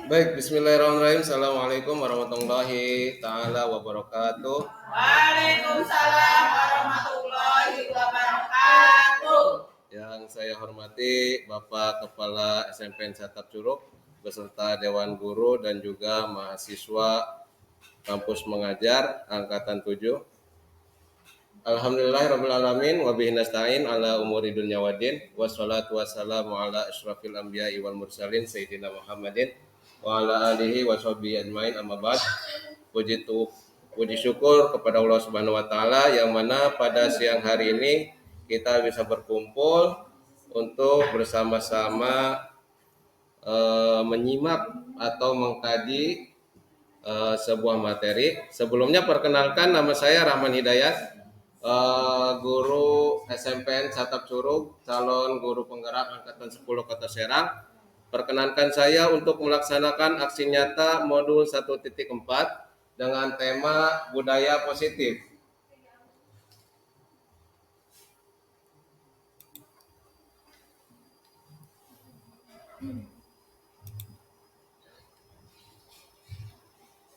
Baik, bismillahirrahmanirrahim. Assalamualaikum warahmatullahi taala wabarakatuh. Waalaikumsalam warahmatullahi wabarakatuh. Yang saya hormati Bapak Kepala SMPN Satap Curug beserta Dewan Guru dan juga mahasiswa kampus mengajar angkatan 7. Alhamdulillahirrabbilalamin wabihi nasta'in ala umuri dunya waddin wassalatu wassalamu ala asyrafil anbiya'i wal mursalin sayyidina Muhammadin wa ala alihi wa sahbihi ajmain amma ba'd. Puji syukur kepada Allah Subhanahu wa taala yang mana pada siang hari ini kita bisa berkumpul untuk bersama-sama menyimak atau mengkaji sebuah materi. Sebelumnya perkenalkan, nama saya Rahman Hidayat, guru SMPN Satap Curug, calon guru penggerak angkatan 10 Kota Serang. Perkenankan saya untuk melaksanakan aksi nyata modul 1.4 dengan tema budaya positif.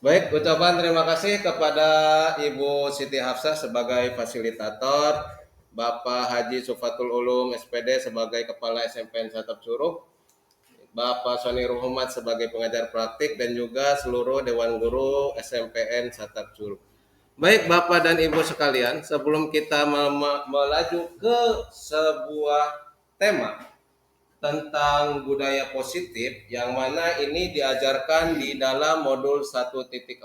Baik, ucapan terima kasih kepada Ibu Siti Hafsah sebagai fasilitator, Bapak Haji Sufatul Ulum SPD sebagai Kepala SMPN Satap Curug, Bapak Soni Ruhumat sebagai pengajar praktik, dan juga seluruh Dewan Guru SMPN Satap Curug. Baik Bapak dan Ibu sekalian, sebelum kita melaju ke sebuah tema tentang budaya positif yang mana ini diajarkan di dalam modul 1.4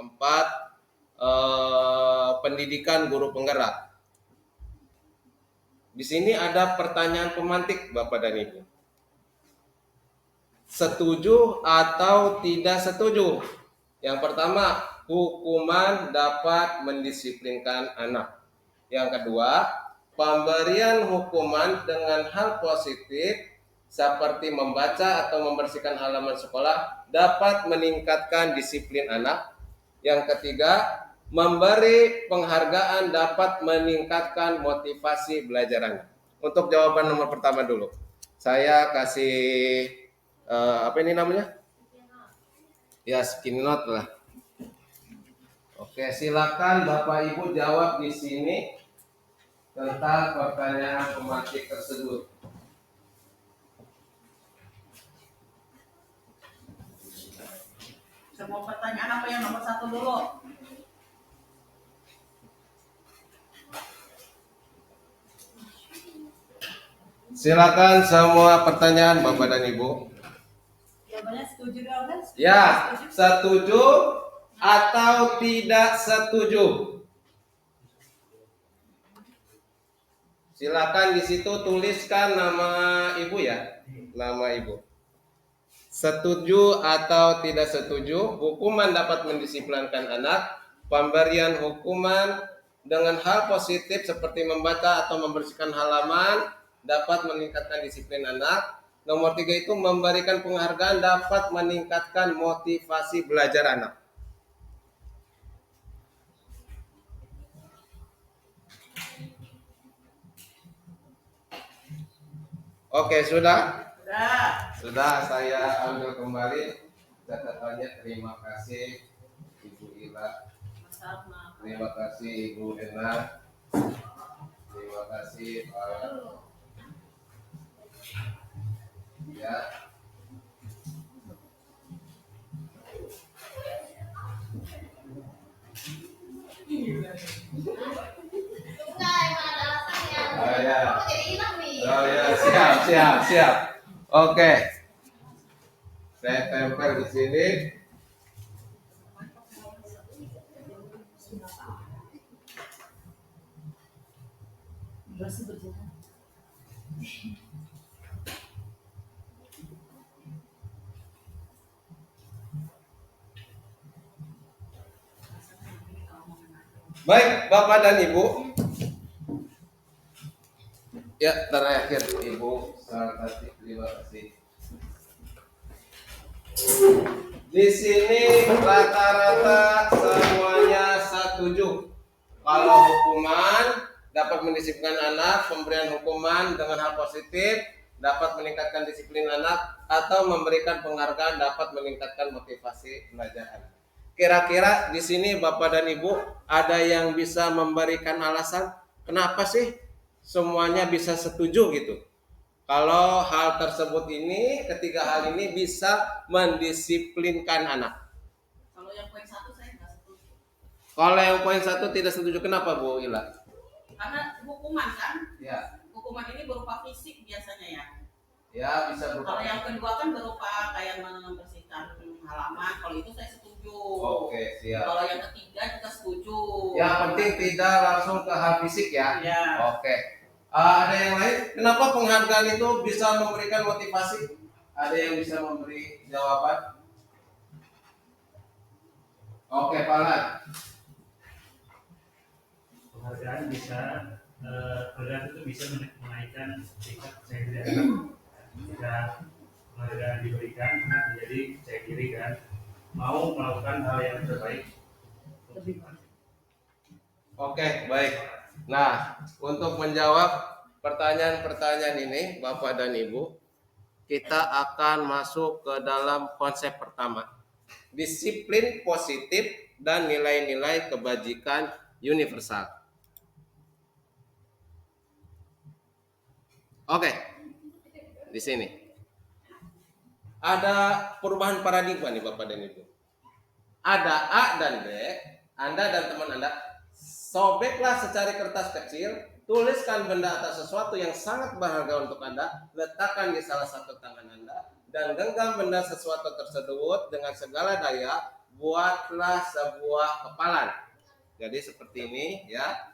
pendidikan guru penggerak. Di sini ada pertanyaan pemantik Bapak dan Ibu. Setuju atau tidak setuju? Yang pertama, hukuman dapat mendisiplinkan anak. Yang kedua, pemberian hukuman dengan hal positif seperti membaca atau membersihkan halaman sekolah dapat meningkatkan disiplin anak. Yang ketiga, memberi penghargaan dapat meningkatkan motivasi belajar anak. Untuk jawaban nomor pertama dulu, saya kasih apa ini namanya? Ya, skin note lah. Oke, silakan Bapak Ibu jawab di sini tentang pertanyaan pemantik tersebut. Semua pertanyaan apa yang nomor 1 dulu? Silakan semua pertanyaan Bapak dan Ibu. Jawabannya setuju dong kan? Ya, setuju atau tidak setuju? Silakan di situ tuliskan nama Ibu ya, nama Ibu. Setuju atau tidak setuju, hukuman dapat mendisiplinkan anak, pemberian hukuman dengan hal positif seperti membaca atau membersihkan halaman dapat meningkatkan disiplin anak. Nomor 3 itu memberikan penghargaan dapat meningkatkan motivasi belajar anak. Oke, sudah? Sudah, saya ambil kembali catatannya. Terima kasih Ibu Ila. Terima kasih Ibu Ena. Terima kasih Pak. Ya. Oh ya, siap. Oke. Saya tempel di sini. Baik, Bapak dan Ibu. Ya, terakhir Ibu. Terima kasih. Di sini rata-rata semuanya setuju. Kalau hukuman dapat mendisiplinkan anak, pemberian hukuman dengan hal positif dapat meningkatkan disiplin anak, atau memberikan penghargaan dapat meningkatkan motivasi belajar anak. Kira-kira di sini Bapak dan Ibu ada yang bisa memberikan alasan kenapa sih semuanya bisa setuju gitu? Kalau hal tersebut ini, ketiga hal ini bisa mendisiplinkan anak. Kalau yang poin satu saya nggak setuju. Kalau yang poin satu tidak setuju, kenapa Bu Ila? Karena hukuman kan, Ya, hukuman ini berupa fisik biasanya ya. ya bisa Kalau berupa. yang kedua kan berupa kayak membersihkan halaman, kalau itu saya setuju. Oke, siap. Kalau yang ketiga juga setuju. Yang penting tidak langsung ke hal fisik ya. Ya. Oke. Ada yang lain? Kenapa penghargaan itu bisa memberikan motivasi? Ada yang bisa memberi jawaban? Oke, Pak Lan. Penghargaan bisa penghargaan itu bisa menaikkan tingkat percaya diri anak. Jika penghargaan diberikan, anak menjadi percaya diri dan mau melakukan hal yang terbaik. Oke, baik. Nah, untuk menjawab pertanyaan-pertanyaan ini, Bapak dan Ibu, kita akan masuk ke dalam konsep pertama. Disiplin positif dan nilai-nilai kebajikan universal. Oke, di sini ada perubahan paradigma nih Bapak dan Ibu. Ada A dan B, Anda dan teman Anda sobeklah secari kertas kecil, tuliskan benda atau sesuatu yang sangat berharga untuk Anda, letakkan di salah satu tangan Anda, dan genggam benda sesuatu tersebut dengan segala daya, buatlah sebuah kepalan. Jadi seperti ini ya.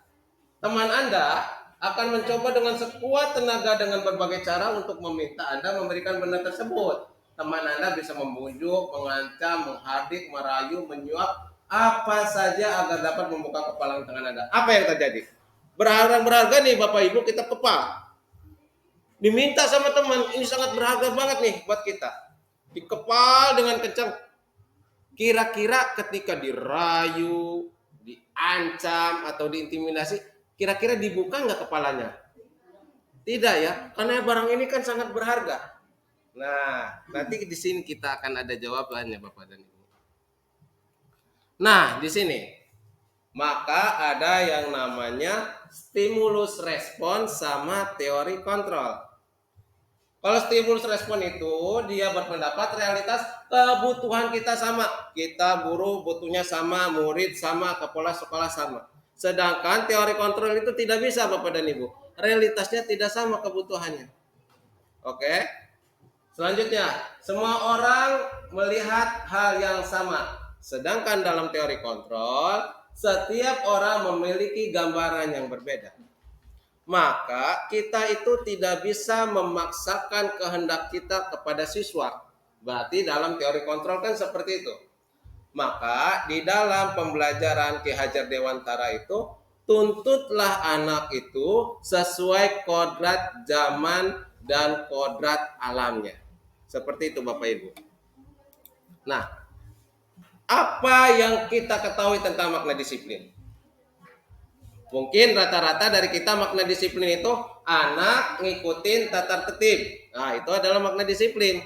Teman Anda akan mencoba dengan sekuat tenaga dengan berbagai cara untuk meminta Anda memberikan benda tersebut. Teman Anda bisa membujuk, mengancam, menghardik, merayu, menyuap, apa saja agar dapat membuka kepalan tangan Anda. Apa yang terjadi? Berharga nih Bapak Ibu, kita kepal. Diminta sama teman, ini sangat berharga banget nih buat kita. Dikepal dengan kencang. Kira-kira ketika dirayu, diancam, atau diintimidasi, kira-kira dibuka nggak kepalanya? Tidak ya, karena barang ini kan sangat berharga. Nah, nanti di sini kita akan ada jawabannya Bapak dan Ibu. Nah, di sini maka ada yang namanya stimulus respons sama teori kontrol. Kalau stimulus respon itu dia berpendapat realitas kebutuhan kita sama. Kita guru butuhnya sama, murid sama, kepala sekolah sama. Sedangkan teori kontrol itu tidak bisa Bapak dan Ibu. Realitasnya tidak sama kebutuhannya. Oke. Selanjutnya, semua orang melihat hal yang sama. Sedangkan dalam teori kontrol, setiap orang memiliki gambaran yang berbeda. Maka kita itu tidak bisa memaksakan kehendak kita kepada siswa. Berarti dalam teori kontrol kan seperti itu. Maka di dalam pembelajaran Ki Hajar Dewantara itu, tuntutlah anak itu sesuai kodrat zaman dan kodrat alamnya. Seperti itu Bapak Ibu. Nah, apa yang kita ketahui tentang makna disiplin? Mungkin rata-rata dari kita makna disiplin itu anak ngikutin tata tertib. Nah, itu adalah makna disiplin.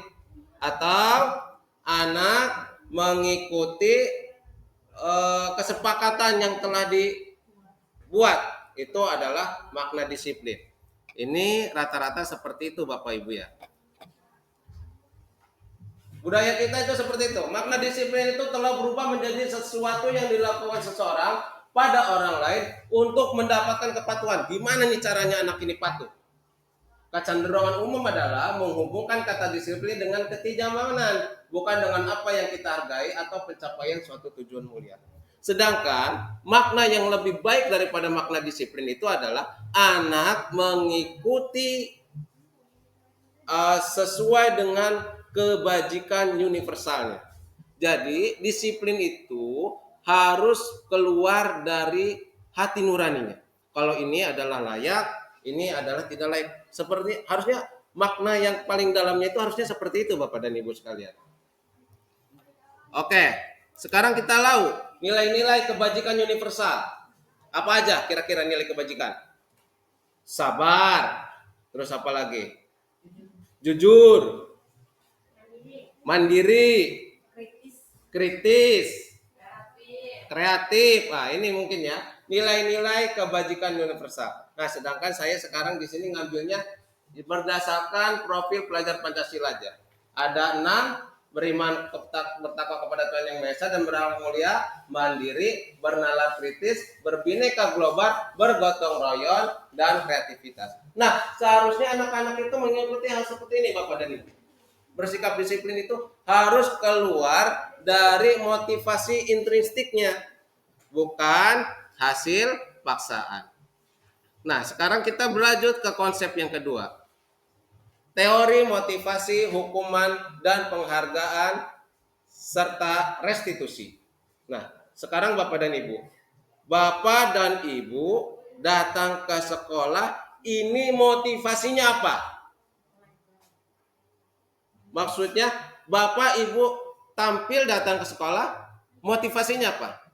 Atau anak mengikuti kesepakatan yang telah dibuat. Itu adalah makna disiplin. Ini rata-rata seperti itu Bapak Ibu ya. Budaya kita itu seperti itu. Makna disiplin itu telah berubah menjadi sesuatu yang dilakukan seseorang pada orang lain untuk mendapatkan kepatuhan. Gimana nih caranya anak ini patuh? Kecenderungan umum adalah menghubungkan kata disiplin dengan ketidakmauan, bukan dengan apa yang kita hargai atau pencapaian suatu tujuan mulia. Sedangkan makna yang lebih baik daripada makna disiplin itu adalah anak mengikuti sesuai dengan kebajikan universalnya. Jadi disiplin itu harus keluar dari hati nuraninya. Kalau ini adalah layak, ini adalah tidak layak. Seperti harusnya makna yang paling dalamnya itu harusnya seperti itu Bapak dan Ibu sekalian. Oke, sekarang kita tahu nilai-nilai kebajikan universal. Apa aja kira-kira nilai kebajikan? Sabar. Terus apa lagi? jujur, mandiri, kritis, kritis, kreatif. Nah, ini mungkin ya nilai-nilai kebajikan universal. Nah, sedangkan saya sekarang di sini ngambilnya berdasarkan profil pelajar Pancasila aja. Ada 6: beriman, bertakwa kepada Tuhan Yang Maha Esa dan berakhlak mulia, mandiri, bernalar kritis, berbineka global, bergotong royong, dan kreativitas. Nah, seharusnya anak-anak itu mengikuti hal seperti ini, Bapak dan Ibu. Bersikap disiplin itu harus keluar dari motivasi intrinstiknya, bukan hasil paksaan. Nah, sekarang kita berlanjut ke konsep yang kedua. Teori motivasi, hukuman, dan penghargaan, serta restitusi. Nah, sekarang Bapak dan Ibu. Bapak dan Ibu datang ke sekolah, ini motivasinya apa? Maksudnya, Bapak Ibu tampil datang ke sekolah, motivasinya apa?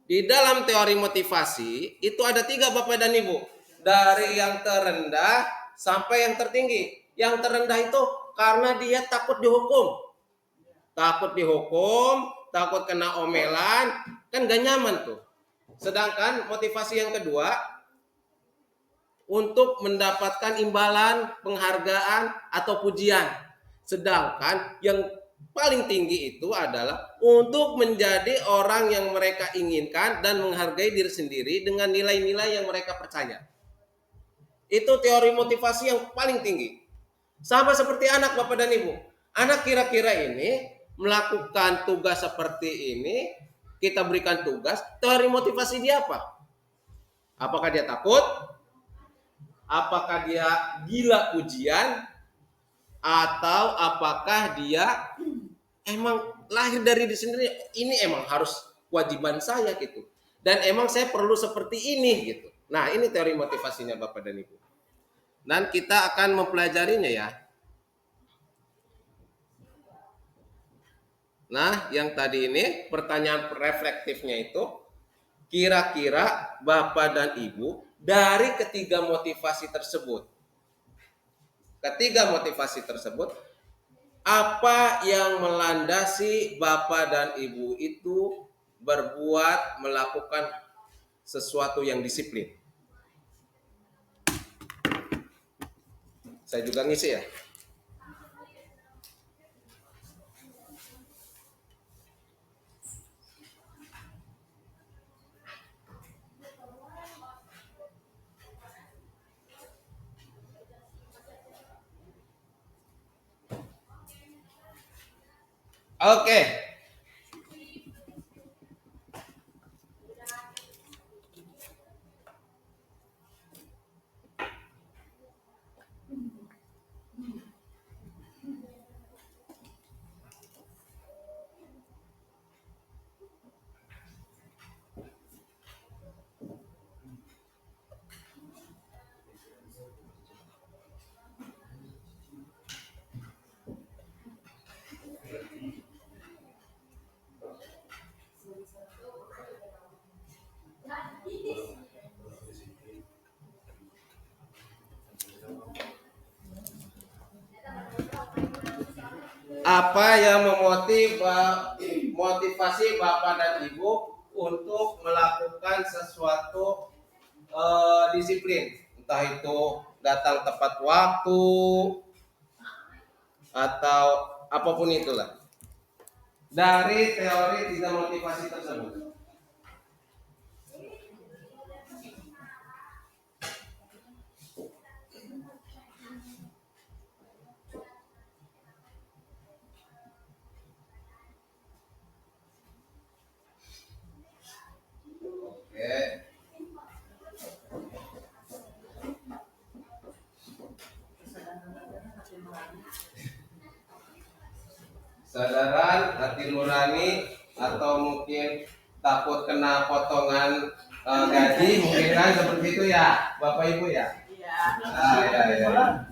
Di dalam teori motivasi, itu ada 3 Bapak dan Ibu. Dari yang terendah sampai yang tertinggi. Yang terendah itu karena dia takut dihukum. Takut dihukum, takut kena omelan, kan gak nyaman tuh. Sedangkan motivasi yang kedua, untuk mendapatkan imbalan, penghargaan, atau pujian. Sedangkan yang paling tinggi itu adalah untuk menjadi orang yang mereka inginkan dan menghargai diri sendiri dengan nilai-nilai yang mereka percaya. Itu teori motivasi yang paling tinggi. Sama seperti anak Bapak dan Ibu. Anak kira-kira ini melakukan tugas seperti ini, kita berikan tugas, teori motivasi dia apa? Apakah dia takut? Apakah dia gila pujian? Atau apakah dia emang lahir dari diri sendiri, ini emang harus kewajiban saya gitu. Dan emang saya perlu seperti ini gitu. Nah, ini teori motivasinya Bapak dan Ibu. Dan kita akan mempelajarinya ya. Nah, yang tadi ini pertanyaan reflektifnya itu, kira-kira Bapak dan Ibu dari ketiga motivasi tersebut, apa yang melandasi Bapak dan Ibu itu melakukan sesuatu yang disiplin? Saya juga ngisi ya. Oke. Apa yang memotivasi Bapak dan Ibu untuk melakukan sesuatu disiplin? Entah itu datang tepat waktu atau apapun itulah. Dari teori 3 motivasi tersebut. Oke. Kesadaran, hati nurani, atau mungkin takut kena potongan gaji, mungkin kan seperti itu ya, Bapak Ibu ya. Iya. Ya.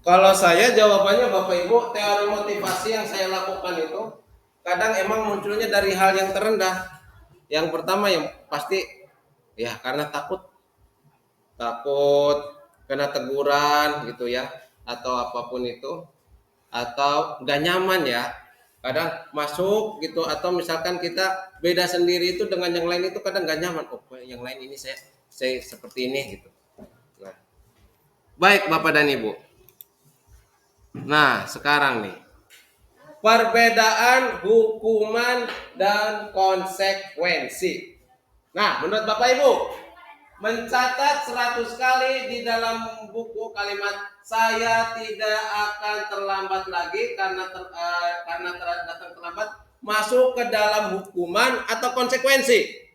Kalau saya jawabannya Bapak Ibu, teori motivasi yang saya lakukan itu kadang emang munculnya dari hal yang terendah. Yang pertama yang pasti ya karena takut kena teguran gitu ya, atau apapun itu, atau nggak nyaman ya. Kadang masuk gitu, atau misalkan kita beda sendiri itu dengan yang lain itu kadang nggak nyaman. Oh, yang lain ini saya seperti ini gitu. Nah, baik Bapak dan Ibu. Nah, sekarang nih. Perbedaan hukuman dan konsekuensi. Nah, menurut Bapak Ibu, mencatat 100 kali di dalam buku kalimat saya tidak akan terlambat lagi karena datang terlambat masuk ke dalam hukuman atau konsekuensi?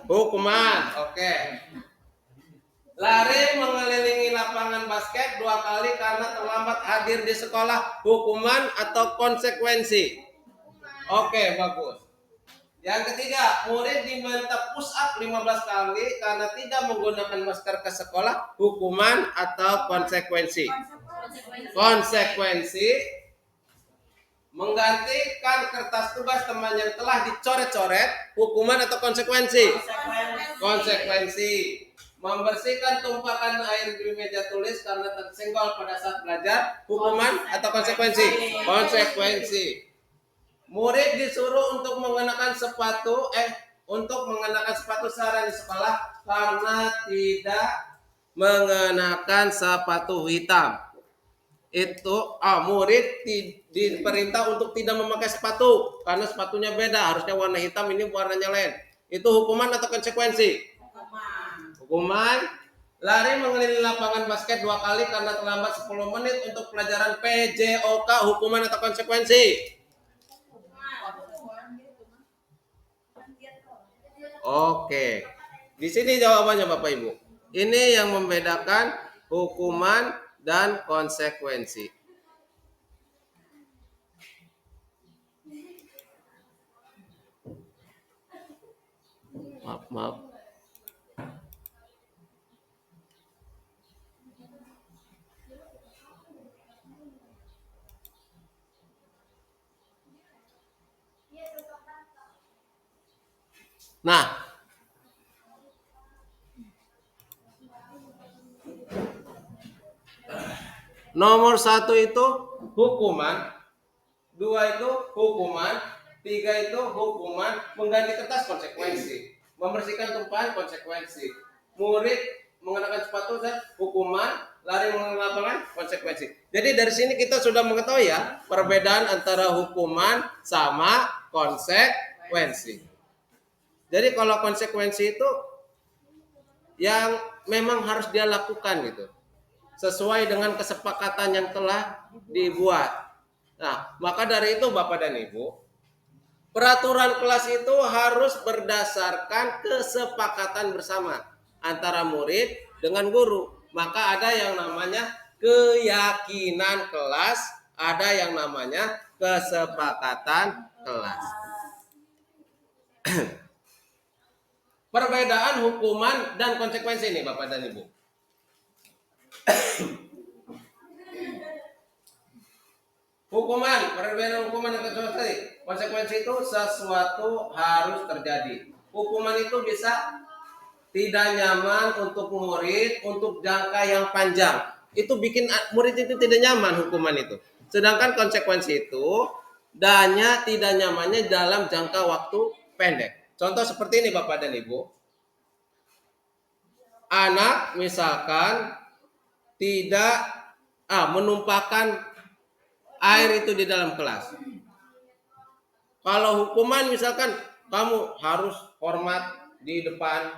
Hukuman, oke. Lari mengelilingi lapangan basket 2 kali karena terlambat hadir di sekolah, hukuman atau konsekuensi? Oke, bagus. Yang ketiga, murid diminta push up 15 kali karena tidak menggunakan masker ke sekolah, hukuman atau konsekuensi? Konsekuensi. Menggantikan kertas tugas teman yang telah dicoret-coret, hukuman atau konsekuensi? Konsekuensi. Membersihkan tumpahan air di meja tulis karena tersenggol pada saat belajar, hukuman atau konsekuensi? Konsekuensi. Murid disuruh untuk mengenakan sepatu sarang di sekolah karena tidak mengenakan sepatu hitam. Itu murid diperintah untuk tidak memakai sepatu karena sepatunya beda, harusnya warna hitam, ini warnanya lain. Itu hukuman atau konsekuensi? Hukuman. Lari mengelilingi lapangan basket 2 kali karena terlambat 10 menit untuk pelajaran PJOK, hukuman atau konsekuensi? Oke. Di sini jawabannya Bapak Ibu. Ini yang membedakan hukuman dan konsekuensi. Maaf. Nah, nomor 1 itu hukuman, 2 itu hukuman, 3 itu hukuman, mengganti kertas konsekuensi, membersihkan tumpahan konsekuensi, murid mengenakan sepatu hukuman, lari mengelilingi lapangan konsekuensi. Jadi dari sini kita sudah mengetahui ya perbedaan antara hukuman sama konsekuensi. Jadi kalau konsekuensi itu yang memang harus dia lakukan gitu, sesuai dengan kesepakatan yang telah dibuat. Nah, maka dari itu Bapak dan Ibu, peraturan kelas itu harus berdasarkan kesepakatan bersama antara murid dengan guru. Maka ada yang namanya keyakinan kelas, ada yang namanya kesepakatan kelas. Perbedaan hukuman dan konsekuensi ini Bapak dan Ibu. Perbedaan hukuman dan konsekuensi. Konsekuensi itu sesuatu harus terjadi. Hukuman itu bisa tidak nyaman untuk murid untuk jangka yang panjang. Itu bikin murid itu tidak nyaman hukuman itu. Sedangkan konsekuensi itu tidak nyamannya dalam jangka waktu pendek. Contoh seperti ini Bapak dan Ibu. Anak misalkan tidak menumpahkan air itu di dalam kelas. Kalau hukuman misalkan kamu harus hormat di depan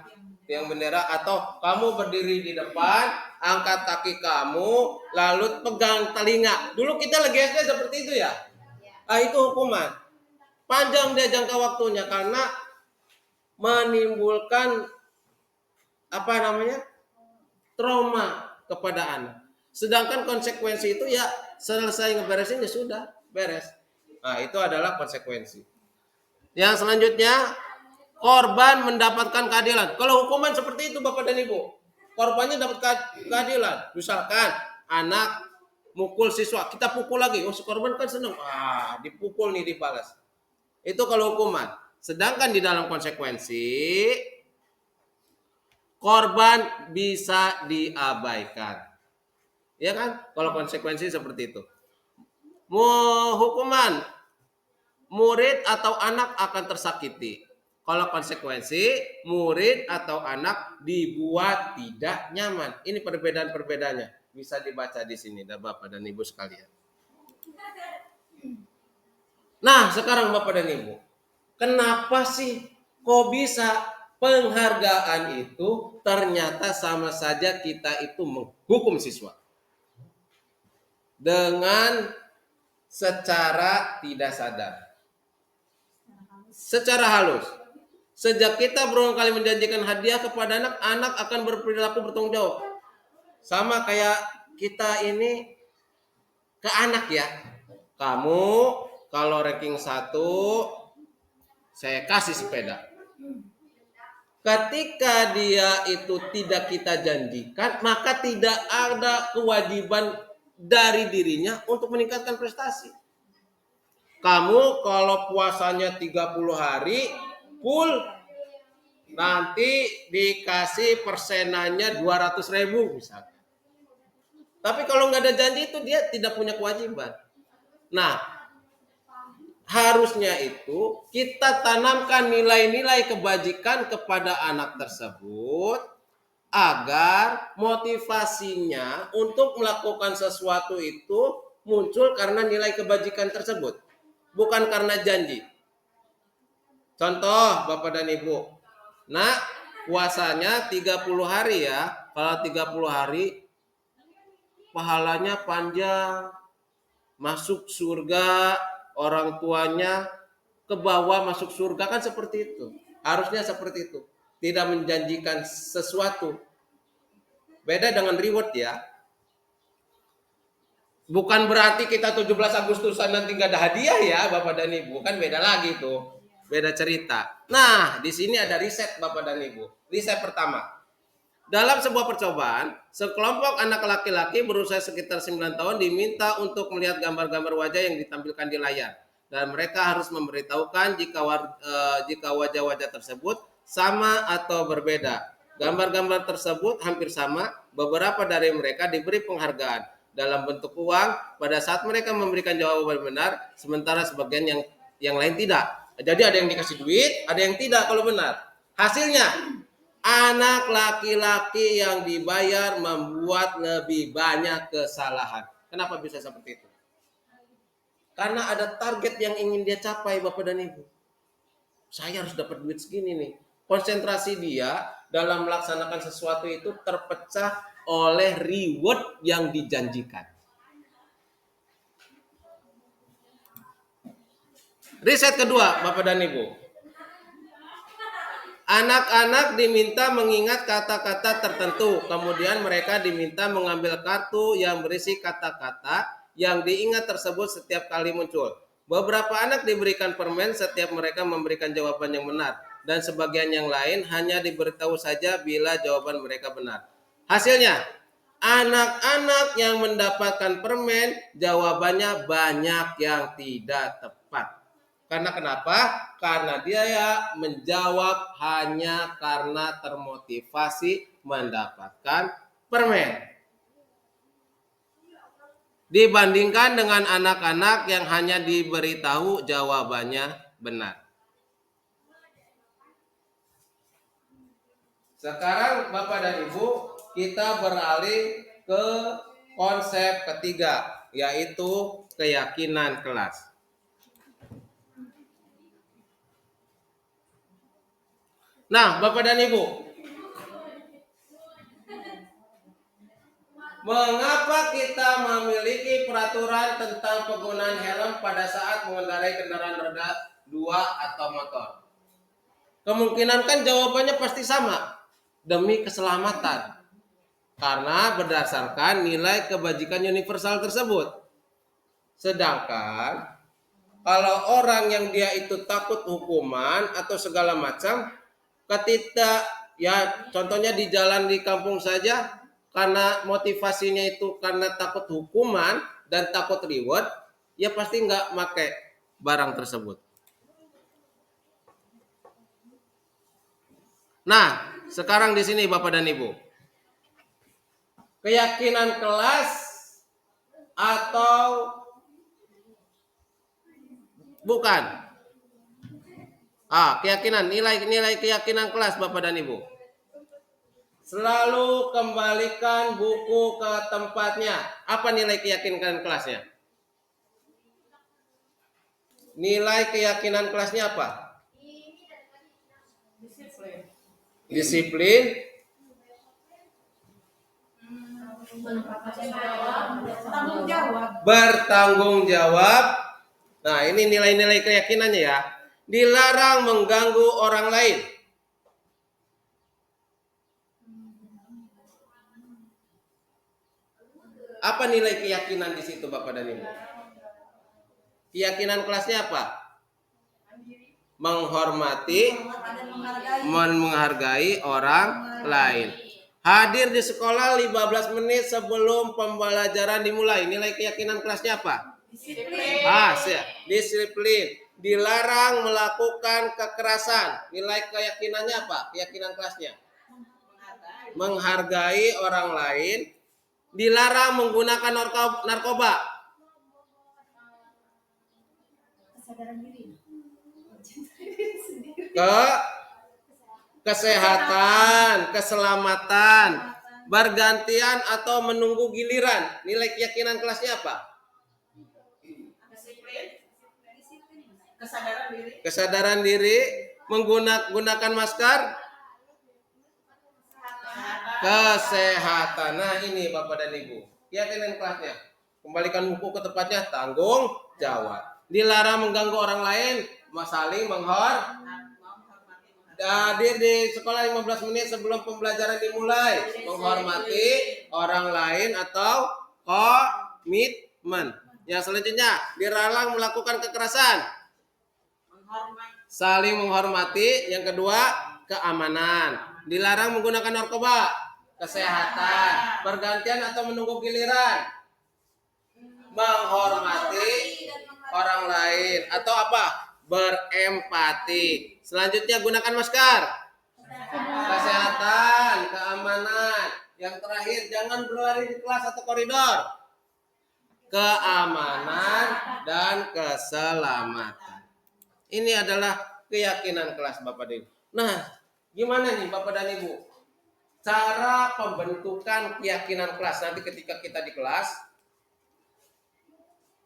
tiang bendera, atau kamu berdiri di depan, angkat kaki kamu, lalu pegang telinga. Dulu kita lagi SD seperti itu ya. Itu hukuman. Panjang dia jangka waktunya karena menimbulkan trauma kepada anak. Sedangkan konsekuensi itu ya selesai ngeberesin ya sudah beres. Nah, itu adalah konsekuensi. Yang selanjutnya, korban mendapatkan keadilan. Kalau hukuman seperti itu Bapak dan Ibu, korbannya dapat keadilan. Misalkan anak mukul siswa, kita pukul lagi. Oh, si korban kan senang. Dipukul nih dibalas. Itu kalau hukuman. Sedangkan di dalam konsekuensi korban bisa diabaikan. Ya kan? Kalau konsekuensi seperti itu. Hukuman murid atau anak akan tersakiti. Kalau konsekuensi murid atau anak dibuat tidak nyaman. Ini perbedaan-perbedaannya. Bisa dibaca di sini, Bapak dan Ibu sekalian. Nah, sekarang Bapak dan Ibu, kenapa sih kok bisa penghargaan itu ternyata sama saja kita itu menghukum siswa dengan secara tidak sadar, secara halus. Sejak kita berulang kali menjanjikan hadiah kepada anak, anak akan berperilaku bertanggung jawab. Sama kayak kita ini ke anak ya. Kamu kalau ranking 1 saya kasih sepeda. Ketika dia itu tidak kita janjikan, maka tidak ada kewajiban dari dirinya untuk meningkatkan prestasi. Kamu kalau puasanya 30 hari full, nanti dikasih persenannya 200.000 misalnya. Tapi kalau nggak ada janji itu dia tidak punya kewajiban. Nah, harusnya itu kita tanamkan nilai-nilai kebajikan kepada anak tersebut agar motivasinya untuk melakukan sesuatu itu muncul karena nilai kebajikan tersebut, bukan karena janji. Contoh Bapak dan Ibu, nah puasanya 30 hari ya, kalau 30 hari pahalanya panjang, masuk surga, orang tuanya ke bawah masuk surga, kan seperti itu. Harusnya seperti itu. Tidak menjanjikan sesuatu. Beda dengan reward ya. Bukan berarti kita 17 Agustusan nanti nggak ada hadiah ya Bapak dan Ibu. Kan beda lagi tuh. Beda cerita. Nah, di sini ada riset Bapak dan Ibu. Riset pertama. Dalam sebuah percobaan, sekelompok anak laki-laki berusia sekitar 9 tahun diminta untuk melihat gambar-gambar wajah yang ditampilkan di layar. Dan mereka harus memberitahukan jika wajah-wajah tersebut sama atau berbeda. Gambar-gambar tersebut hampir sama, beberapa dari mereka diberi penghargaan dalam bentuk uang pada saat mereka memberikan jawaban benar, sementara sebagian yang lain tidak. Jadi ada yang dikasih duit, ada yang tidak kalau benar. Hasilnya, anak laki-laki yang dibayar membuat lebih banyak kesalahan. Kenapa bisa seperti itu? Karena ada target yang ingin dia capai Bapak dan Ibu. Saya harus dapat duit segini nih. Konsentrasi dia dalam melaksanakan sesuatu itu terpecah oleh reward yang dijanjikan. Riset kedua Bapak dan Ibu. Anak-anak diminta mengingat kata-kata tertentu. Kemudian mereka diminta mengambil kartu yang berisi kata-kata yang diingat tersebut setiap kali muncul. Beberapa anak diberikan permen setiap mereka memberikan jawaban yang benar. Dan sebagian yang lain hanya diberitahu saja bila jawaban mereka benar. Hasilnya, anak-anak yang mendapatkan permen jawabannya banyak yang tidak tepat. Karena kenapa? Karena dia menjawab hanya karena termotivasi mendapatkan permen. Dibandingkan dengan anak-anak yang hanya diberitahu jawabannya benar. Sekarang Bapak dan Ibu, kita beralih ke konsep ketiga, yaitu keyakinan kelas. Nah, Bapak dan Ibu, mengapa kita memiliki peraturan tentang penggunaan helm pada saat mengendarai kendaraan roda 2 atau motor? Kemungkinan kan jawabannya pasti sama, demi keselamatan. Karena berdasarkan nilai kebajikan universal tersebut. Sedangkan kalau orang yang dia itu takut hukuman atau segala macam, ketika Ya contohnya di jalan di kampung saja, karena motivasinya itu karena takut hukuman dan takut reward, ya pasti nggak pakai barang tersebut. Nah, sekarang di sini Bapak dan Ibu, keyakinan kelas atau bukan? Keyakinan, nilai keyakinan kelas Bapak dan Ibu. Selalu kembalikan buku ke tempatnya. Apa nilai keyakinan kelasnya? Nilai keyakinan kelasnya apa? Disiplin. Disiplin, Tanggung jawab. bertanggung jawab. Nah, ini nilai-nilai keyakinannya ya. Dilarang mengganggu orang lain. Apa nilai keyakinan di situ Bapak dan Ibu? Keyakinan kelasnya apa? Menghormati, menghargai orang lain. Hadir di sekolah 15 menit sebelum pembelajaran dimulai. Nilai keyakinan kelasnya apa? Disiplin. Disiplin. Dilarang melakukan kekerasan. Nilai keyakinannya apa? Keyakinan kelasnya menghargai orang lain. Dilarang menggunakan narkoba. Kesehatan, keselamatan, bergantian atau menunggu giliran. Nilai keyakinan kelasnya apa? Disiplin. Kesadaran diri. Kesadaran diri, menggunakan masker, kesehatan. Nah, ini Bapak dan Ibu, keyakinan kelasnya. Kembalikan buku ke tempatnya, tanggung jawab. Dilarang mengganggu orang lain, saling menghormati. Hadir di sekolah 15 menit sebelum pembelajaran dimulai, menghormati orang lain atau komitmen. Yang selanjutnya, dilarang melakukan kekerasan, saling menghormati. Yang kedua, keamanan. Dilarang menggunakan narkoba, kesehatan, bergantian atau menunggu giliran, menghormati orang lain atau apa? Berempati. Selanjutnya, gunakan masker, kesehatan, keamanan. Yang terakhir, jangan berlari di kelas atau koridor, keamanan dan keselamatan. Ini adalah keyakinan kelas Bapak dan Ibu. Nah, gimana nih Bapak dan Ibu? Cara pembentukan keyakinan kelas nanti ketika kita di kelas.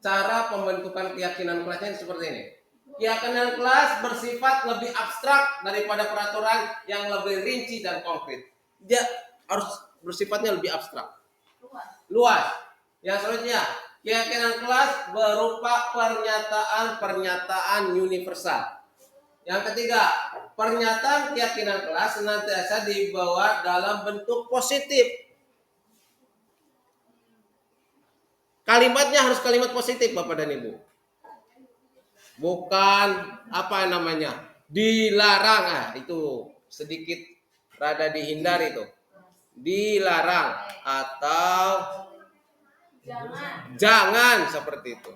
Cara pembentukan keyakinan kelasnya seperti ini. Keyakinan kelas bersifat lebih abstrak daripada peraturan yang lebih rinci dan konkret. Dia harus bersifatnya lebih abstrak. Luas. Yang selanjutnya, keyakinan kelas berupa pernyataan universal. Yang ketiga, pernyataan keyakinan kelas senantiasa dibawa dalam bentuk positif. Kalimatnya harus kalimat positif Bapak dan Ibu. Bukan dilarang. Itu sedikit rada dihindari itu. Dilarang atau jangan seperti itu.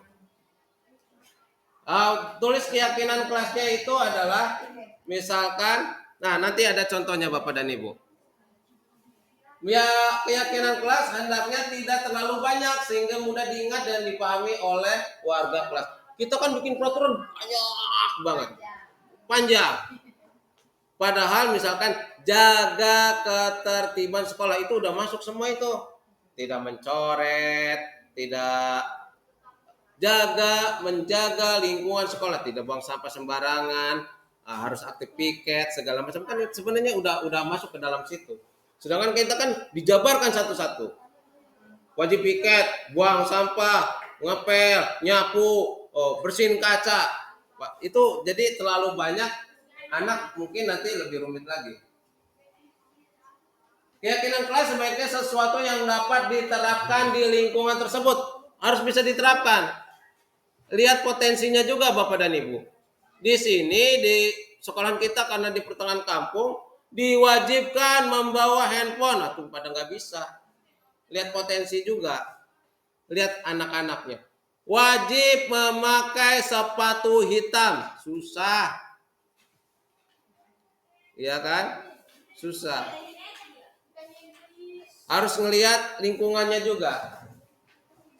Tulis keyakinan kelasnya itu adalah misalkan, nah nanti ada contohnya Bapak dan Ibu. Ya, keyakinan kelas hendaknya tidak terlalu banyak sehingga mudah diingat dan dipahami oleh warga kelas. Kita kan bikin peraturan banyak banget, panjang. Padahal misalkan jaga ketertiban sekolah itu udah masuk semua itu. Tidak mencoret, tidak menjaga lingkungan sekolah, tidak buang sampah sembarangan, harus aktif piket segala macam, kan sebenarnya udah masuk ke dalam situ. Sedangkan kita kan dijabarkan satu-satu. Wajib piket, buang sampah, ngepel, nyapu, bersihin kaca. Itu jadi terlalu banyak, anak mungkin nanti lebih rumit lagi. Keyakinan kelas sebaiknya sesuatu yang dapat diterapkan di lingkungan tersebut. Harus bisa diterapkan. Lihat potensinya juga Bapak dan Ibu. Di sini di sekolahan kita karena di pertengahan kampung, diwajibkan membawa handphone. Tuh pada nggak bisa. Lihat potensi juga. Lihat anak-anaknya. Wajib memakai sepatu hitam. Susah. Iya kan? Susah. Harus ngelihat lingkungannya juga.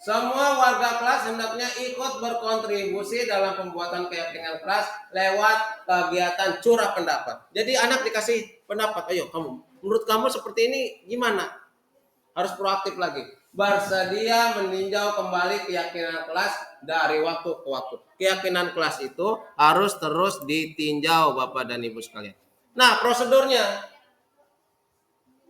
Semua warga kelas hendaknya ikut berkontribusi dalam pembuatan keyakinan kelas lewat kegiatan curah pendapat. Jadi anak dikasih pendapat, ayo kamu, menurut kamu seperti ini gimana? Harus proaktif lagi. Bersedia meninjau kembali keyakinan kelas dari waktu ke waktu. Keyakinan kelas itu harus terus ditinjau Bapak dan Ibu sekalian. Nah, prosedurnya.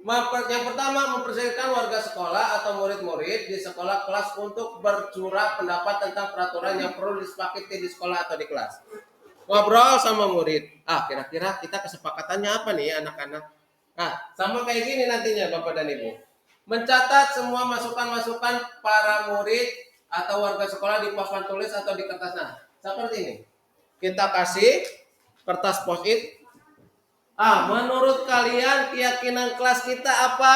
Yang pertama, mempersilahkan warga sekolah atau murid-murid di sekolah kelas untuk bercurah pendapat tentang peraturan yang perlu disepakati di sekolah atau di kelas. Ngobrol sama murid. Kira-kira kita kesepakatannya apa nih anak-anak? Sama kayak gini nantinya Bapak dan Ibu. Mencatat semua masukan-masukan para murid atau warga sekolah di papan tulis atau di kertas. Nah, seperti ini. Kita kasih kertas post-it. Menurut kalian keyakinan kelas kita apa?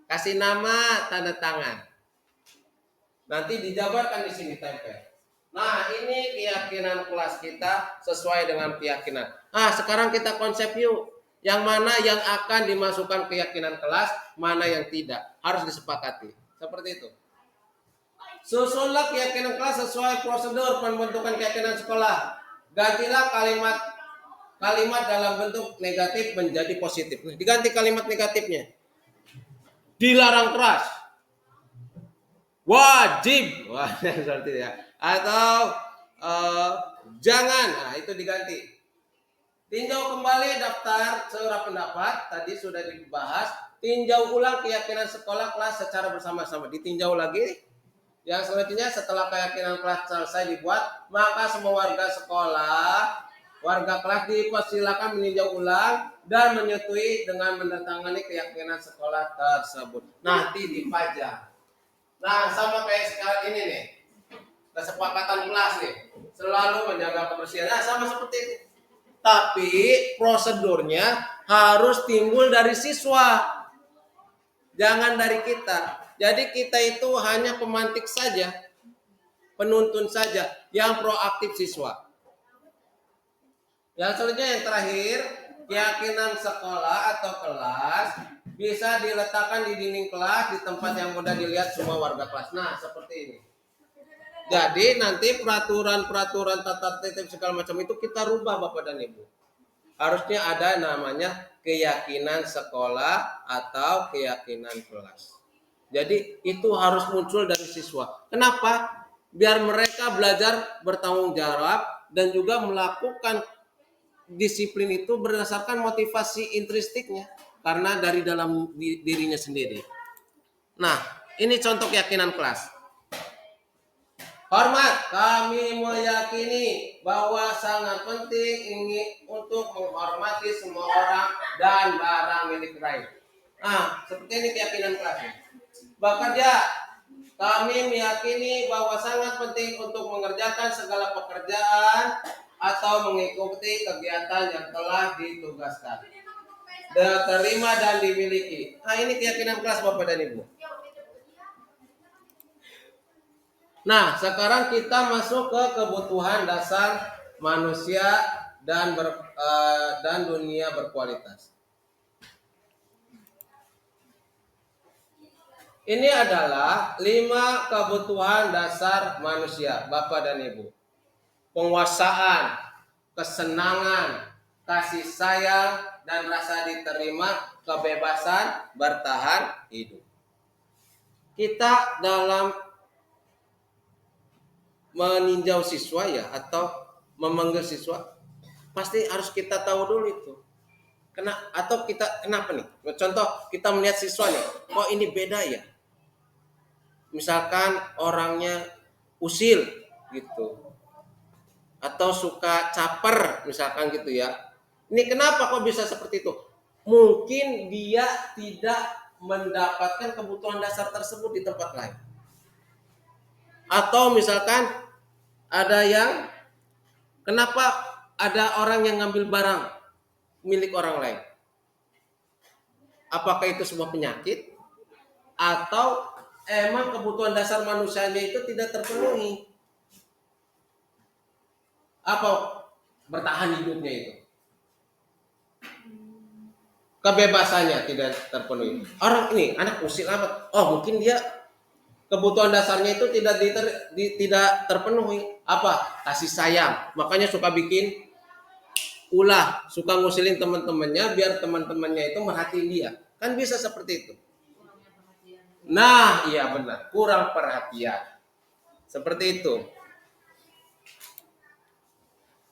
Kasih nama, tanda tangan. Nanti dijabarkan di sini tempel. Nah, ini keyakinan kelas kita sesuai dengan keyakinan. Sekarang kita konsep yuk. Yang mana yang akan dimasukkan keyakinan kelas, mana yang tidak. Harus disepakati. Seperti itu. Susunlah keyakinan kelas sesuai prosedur pembentukan keyakinan sekolah. Gantilah kalimat dalam bentuk negatif menjadi positif. Diganti kalimat negatifnya. Dilarang keras. Wajib. Wah, seperti ya. Atau jangan. Itu diganti. Tinjau kembali daftar surah pendapat. Tadi sudah dibahas. Tinjau ulang keyakinan sekolah kelas secara bersama-sama. Ditinjau lagi. Yang selanjutnya setelah keyakinan kelas selesai dibuat, maka semua warga kelas dipersilakan meninjau ulang dan menyetujui dengan menandatangani keyakinan sekolah tersebut. Nanti dipajang. Nah, sama kayak sekarang ini nih. Kesepakatan kelas nih. Selalu menjaga kebersihan. Nah, sama seperti itu. Tapi prosedurnya harus timbul dari siswa. Jangan dari kita. Jadi kita itu hanya pemantik saja. Penuntun saja. Yang proaktif siswa. Yang selanjutnya yang terakhir, keyakinan sekolah atau kelas bisa diletakkan di dinding kelas di tempat yang mudah dilihat semua warga kelas. Nah, seperti ini. Jadi nanti peraturan tata tertib segala macam itu kita rubah Bapak dan Ibu. Harusnya ada namanya keyakinan sekolah atau keyakinan kelas. Jadi itu harus muncul dari siswa. Kenapa? Biar mereka belajar bertanggung jawab dan juga melakukan disiplin itu berdasarkan motivasi intrinstiknya karena dari dalam dirinya sendiri. Nah, ini contoh keyakinan kelas. Hormat, kami meyakini bahwa sangat penting untuk menghormati semua orang dan barang milik lain. Seperti ini keyakinan kelasnya. Bekerja, kami meyakini bahwa sangat penting untuk mengerjakan segala pekerjaan atau mengikuti kegiatan yang telah ditugaskan. Diterima dan dimiliki. Ini keyakinan kelas Bapak dan Ibu. Nah, sekarang kita masuk ke kebutuhan dasar manusia dan dunia berkualitas. Ini adalah 5 kebutuhan dasar manusia, Bapak dan Ibu. Penguasaan, kesenangan, kasih sayang, dan rasa diterima, kebebasan, bertahan hidup. Kita dalam meninjau siswa atau memanggil siswa, pasti harus kita tahu dulu itu. Kenapa nih? Contoh kita melihat siswa nih, ini beda ya. Misalkan orangnya usil gitu. Atau suka caper misalkan gitu ya. Ini kenapa kok bisa seperti itu? Mungkin dia tidak mendapatkan kebutuhan dasar tersebut di tempat lain. Atau misalkan ada yang kenapa ada orang yang ngambil barang milik orang lain. Apakah itu sebuah penyakit atau emang kebutuhan dasar manusianya itu tidak terpenuhi? Apa bertahan hidupnya itu? Kebebasannya tidak terpenuhi. Orang ini anak usil amat. Oh, mungkin dia kebutuhan dasarnya itu tidak terpenuhi. Apa? Kasih sayang. Makanya suka bikin ulah, suka ngusilin teman-temannya biar teman-temannya itu merhatiin dia. Kan bisa seperti itu. Nah, iya benar. Kurang perhatian. Seperti itu.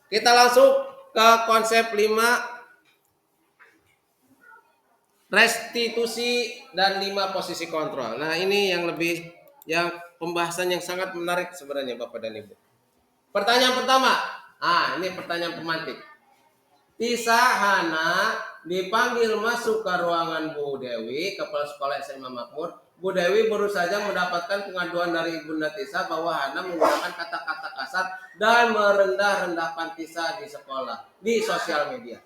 Kita langsung ke konsep 5 restitusi dan 5 posisi kontrol. Nah, ini yang pembahasan yang sangat menarik sebenarnya Bapak dan Ibu. Pertanyaan pertama. Ini pertanyaan pemantik. Tisa Hana dipanggil masuk ke ruangan Bu Dewi, Kepala Sekolah SMA Makmur. Bu Dewi baru saja mendapatkan pengaduan dari Ibunda Tisa bahwa Hana menggunakan kata-kata kasar dan merendah-rendahkan Tisa di sekolah, di sosial media.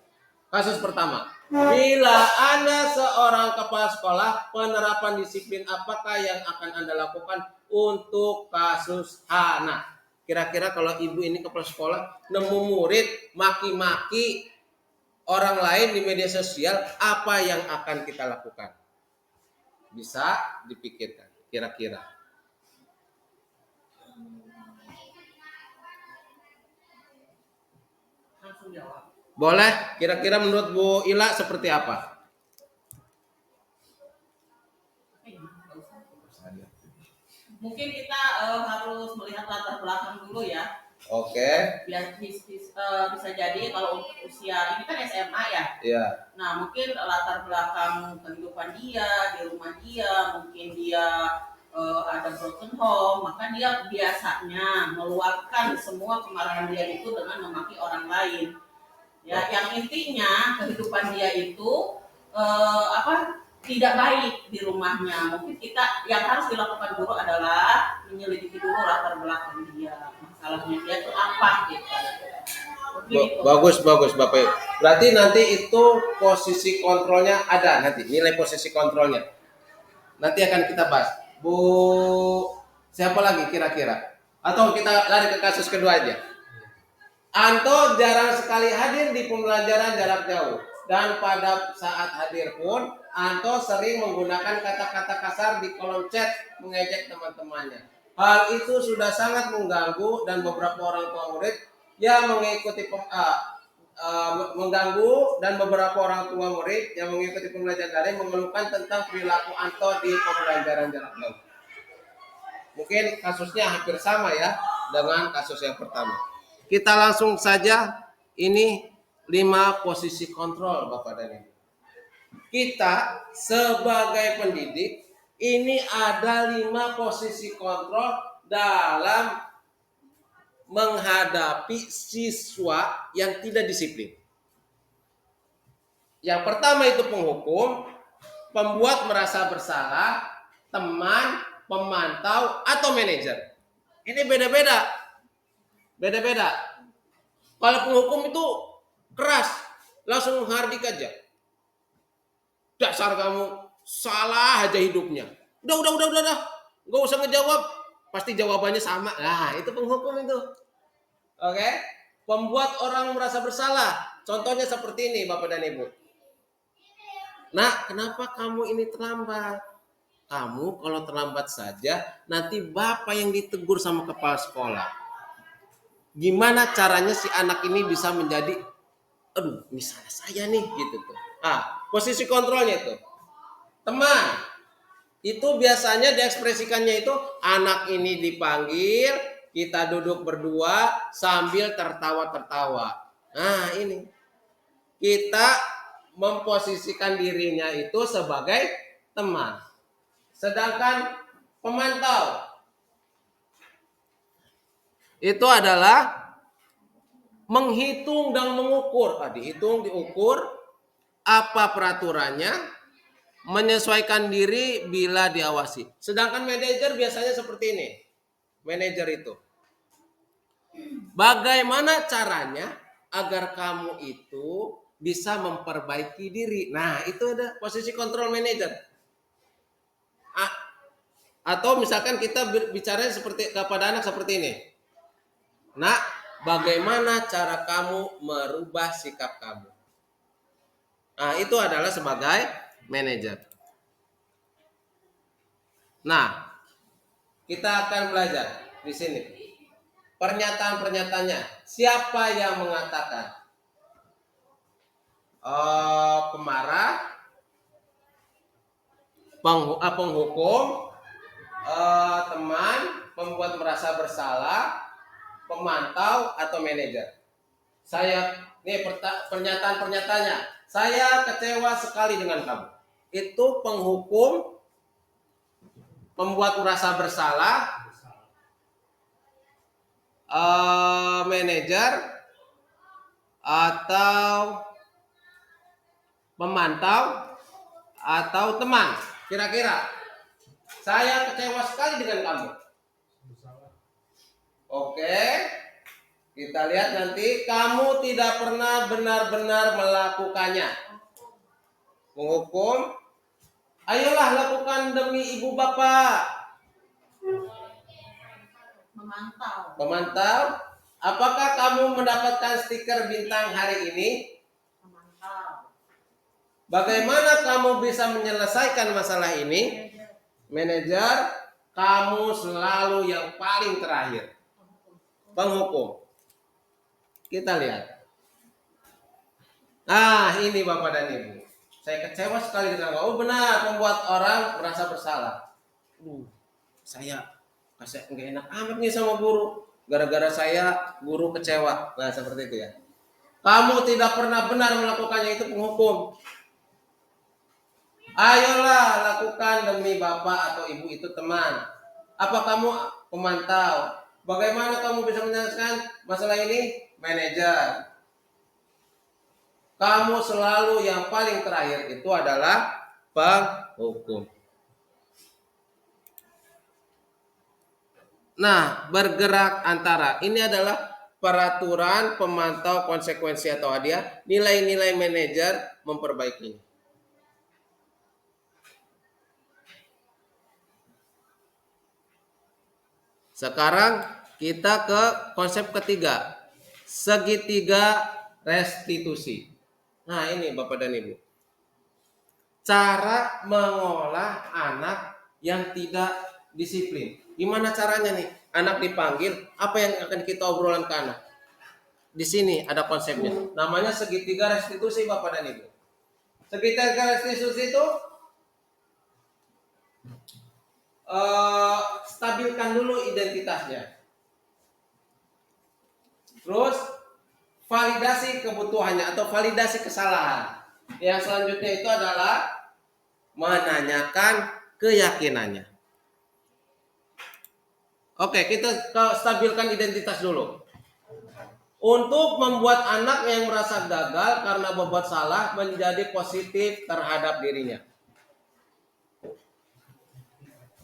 Kasus pertama, bila Anda seorang kepala sekolah, penerapan disiplin apakah yang akan Anda lakukan untuk kasus Hana? Kira-kira kalau ibu ini kepala sekolah nemu murid maki-maki orang lain di media sosial, apa yang akan kita lakukan? Bisa dipikirkan, kira-kira. Langsung jawab. Boleh, kira-kira menurut Bu Ila seperti apa? Mungkin kita harus melihat latar belakang dulu ya. Oke. Biar bisa jadi kalau untuk usia ini kan SMA ya. Iya. Nah mungkin latar belakang kehidupan dia di rumah dia, mungkin dia ada broken home, maka dia biasanya meluapkan semua kemarahan dia itu dengan memaki orang lain. Ya, yang intinya kehidupan dia itu tidak baik di rumahnya. Mungkin kita yang harus dilakukan dulu adalah menyelidiki dulu latar belakang dia, masalahnya dia itu apa gitu. Bagus Bapak. Berarti nanti itu posisi kontrolnya ada nanti, nilai posisi kontrolnya. Nanti akan kita bahas. Bu, siapa lagi kira-kira? Atau kita lari ke kasus kedua aja? Anto jarang sekali hadir di pembelajaran jarak jauh. Dan pada saat hadir pun, Anto sering menggunakan kata-kata kasar di kolom chat mengejek teman-temannya. Hal itu sudah sangat mengganggu dan beberapa orang tua murid yang mengikuti mengganggu dan beberapa orang tua murid yang mengikuti pembelajaran daring mengeluhkan tentang perilaku Anto di pembelajaran jarak jauh. Mungkin kasusnya hampir sama ya dengan kasus yang pertama. Kita langsung saja, ini 5 posisi kontrol Bapak dan Ibu. Kita sebagai pendidik, ini ada 5 posisi kontrol dalam menghadapi siswa yang tidak disiplin. Yang pertama itu penghukum, pembuat merasa bersalah, teman, pemantau, atau manajer. Ini beda-beda. Kalau penghukum itu keras, langsung hardik aja. Dasar kamu salah aja hidupnya. Udah. Gak usah ngejawab. Pasti jawabannya sama. Nah, itu penghukum itu. Oke? Pembuat orang merasa bersalah. Contohnya seperti ini, Bapak dan Ibu. Nah, kenapa kamu ini terlambat? Kamu kalau terlambat saja, nanti Bapak yang ditegur sama kepala sekolah. Gimana caranya si anak ini bisa menjadi, ini salah saya nih, gitu tuh. Posisi kontrolnya itu. Teman, itu biasanya diekspresikannya itu anak ini dipanggil, kita duduk berdua sambil tertawa-tertawa. Nah ini, kita memposisikan dirinya itu sebagai teman. Sedangkan pemantau itu adalah menghitung dan mengukur. Dihitung, diukur apa peraturannya, menyesuaikan diri bila diawasi. Sedangkan manajer biasanya seperti ini. Manajer itu, bagaimana caranya agar kamu itu bisa memperbaiki diri. Nah, itu ada posisi control manager. Atau misalkan kita bicara seperti kepada anak seperti ini. Nak, bagaimana cara kamu merubah sikap kamu? Nah, itu adalah sebagai manajer. Nah, kita akan belajar di sini. Pernyataan-pernyataannya. Siapa yang mengatakan? Pemarah, penghukum, teman, pembuat merasa bersalah, pemantau, atau manajer. Ini pernyataan-pernyataannya. Saya kecewa sekali dengan kamu. Itu penghukum, pembuat merasa bersalah, manajer, atau pemantau, atau teman. Kira-kira saya kecewa sekali dengan kamu. Oke, kita lihat nanti. Kamu tidak pernah benar-benar melakukannya. Menghukum, ayolah lakukan demi ibu bapak. Memantau, apakah kamu mendapatkan stiker bintang hari ini? Memantau. Bagaimana kamu bisa menyelesaikan masalah ini? Manajer, kamu selalu yang paling terakhir. Penghukum. Kita lihat. Nah, ini Bapak dan Ibu. Saya kecewa sekali dengan kamu. Oh benar, membuat orang merasa bersalah. Saya nggak enak amat nih sama guru. Gara-gara saya, guru kecewa. Nah, seperti itu ya. Kamu tidak pernah benar melakukannya, itu penghukum. Ayolah lakukan demi bapak atau ibu, itu teman. Apa kamu pemantau? Bagaimana kamu bisa menyelesaikan masalah ini? Manajer. Kamu selalu yang paling terakhir, itu adalah penghukum. Nah, bergerak antara ini adalah peraturan, pemantau, konsekuensi atau hadiah, nilai-nilai manajer memperbaikinya. Sekarang kita ke konsep ketiga, segitiga restitusi. Nah, ini Bapak dan Ibu. Cara mengolah anak yang tidak disiplin. Gimana caranya nih? Anak dipanggil, apa yang akan kita obrolan ke anak? Di sini ada konsepnya. Namanya segitiga restitusi Bapak dan Ibu. Segitiga restitusi itu stabilkan dulu identitasnya. Terus validasi kebutuhannya atau validasi kesalahan. Yang selanjutnya itu adalah menanyakan keyakinannya. Oke, kita stabilkan identitas dulu. Untuk membuat anak yang merasa gagal karena berbuat salah menjadi positif terhadap dirinya.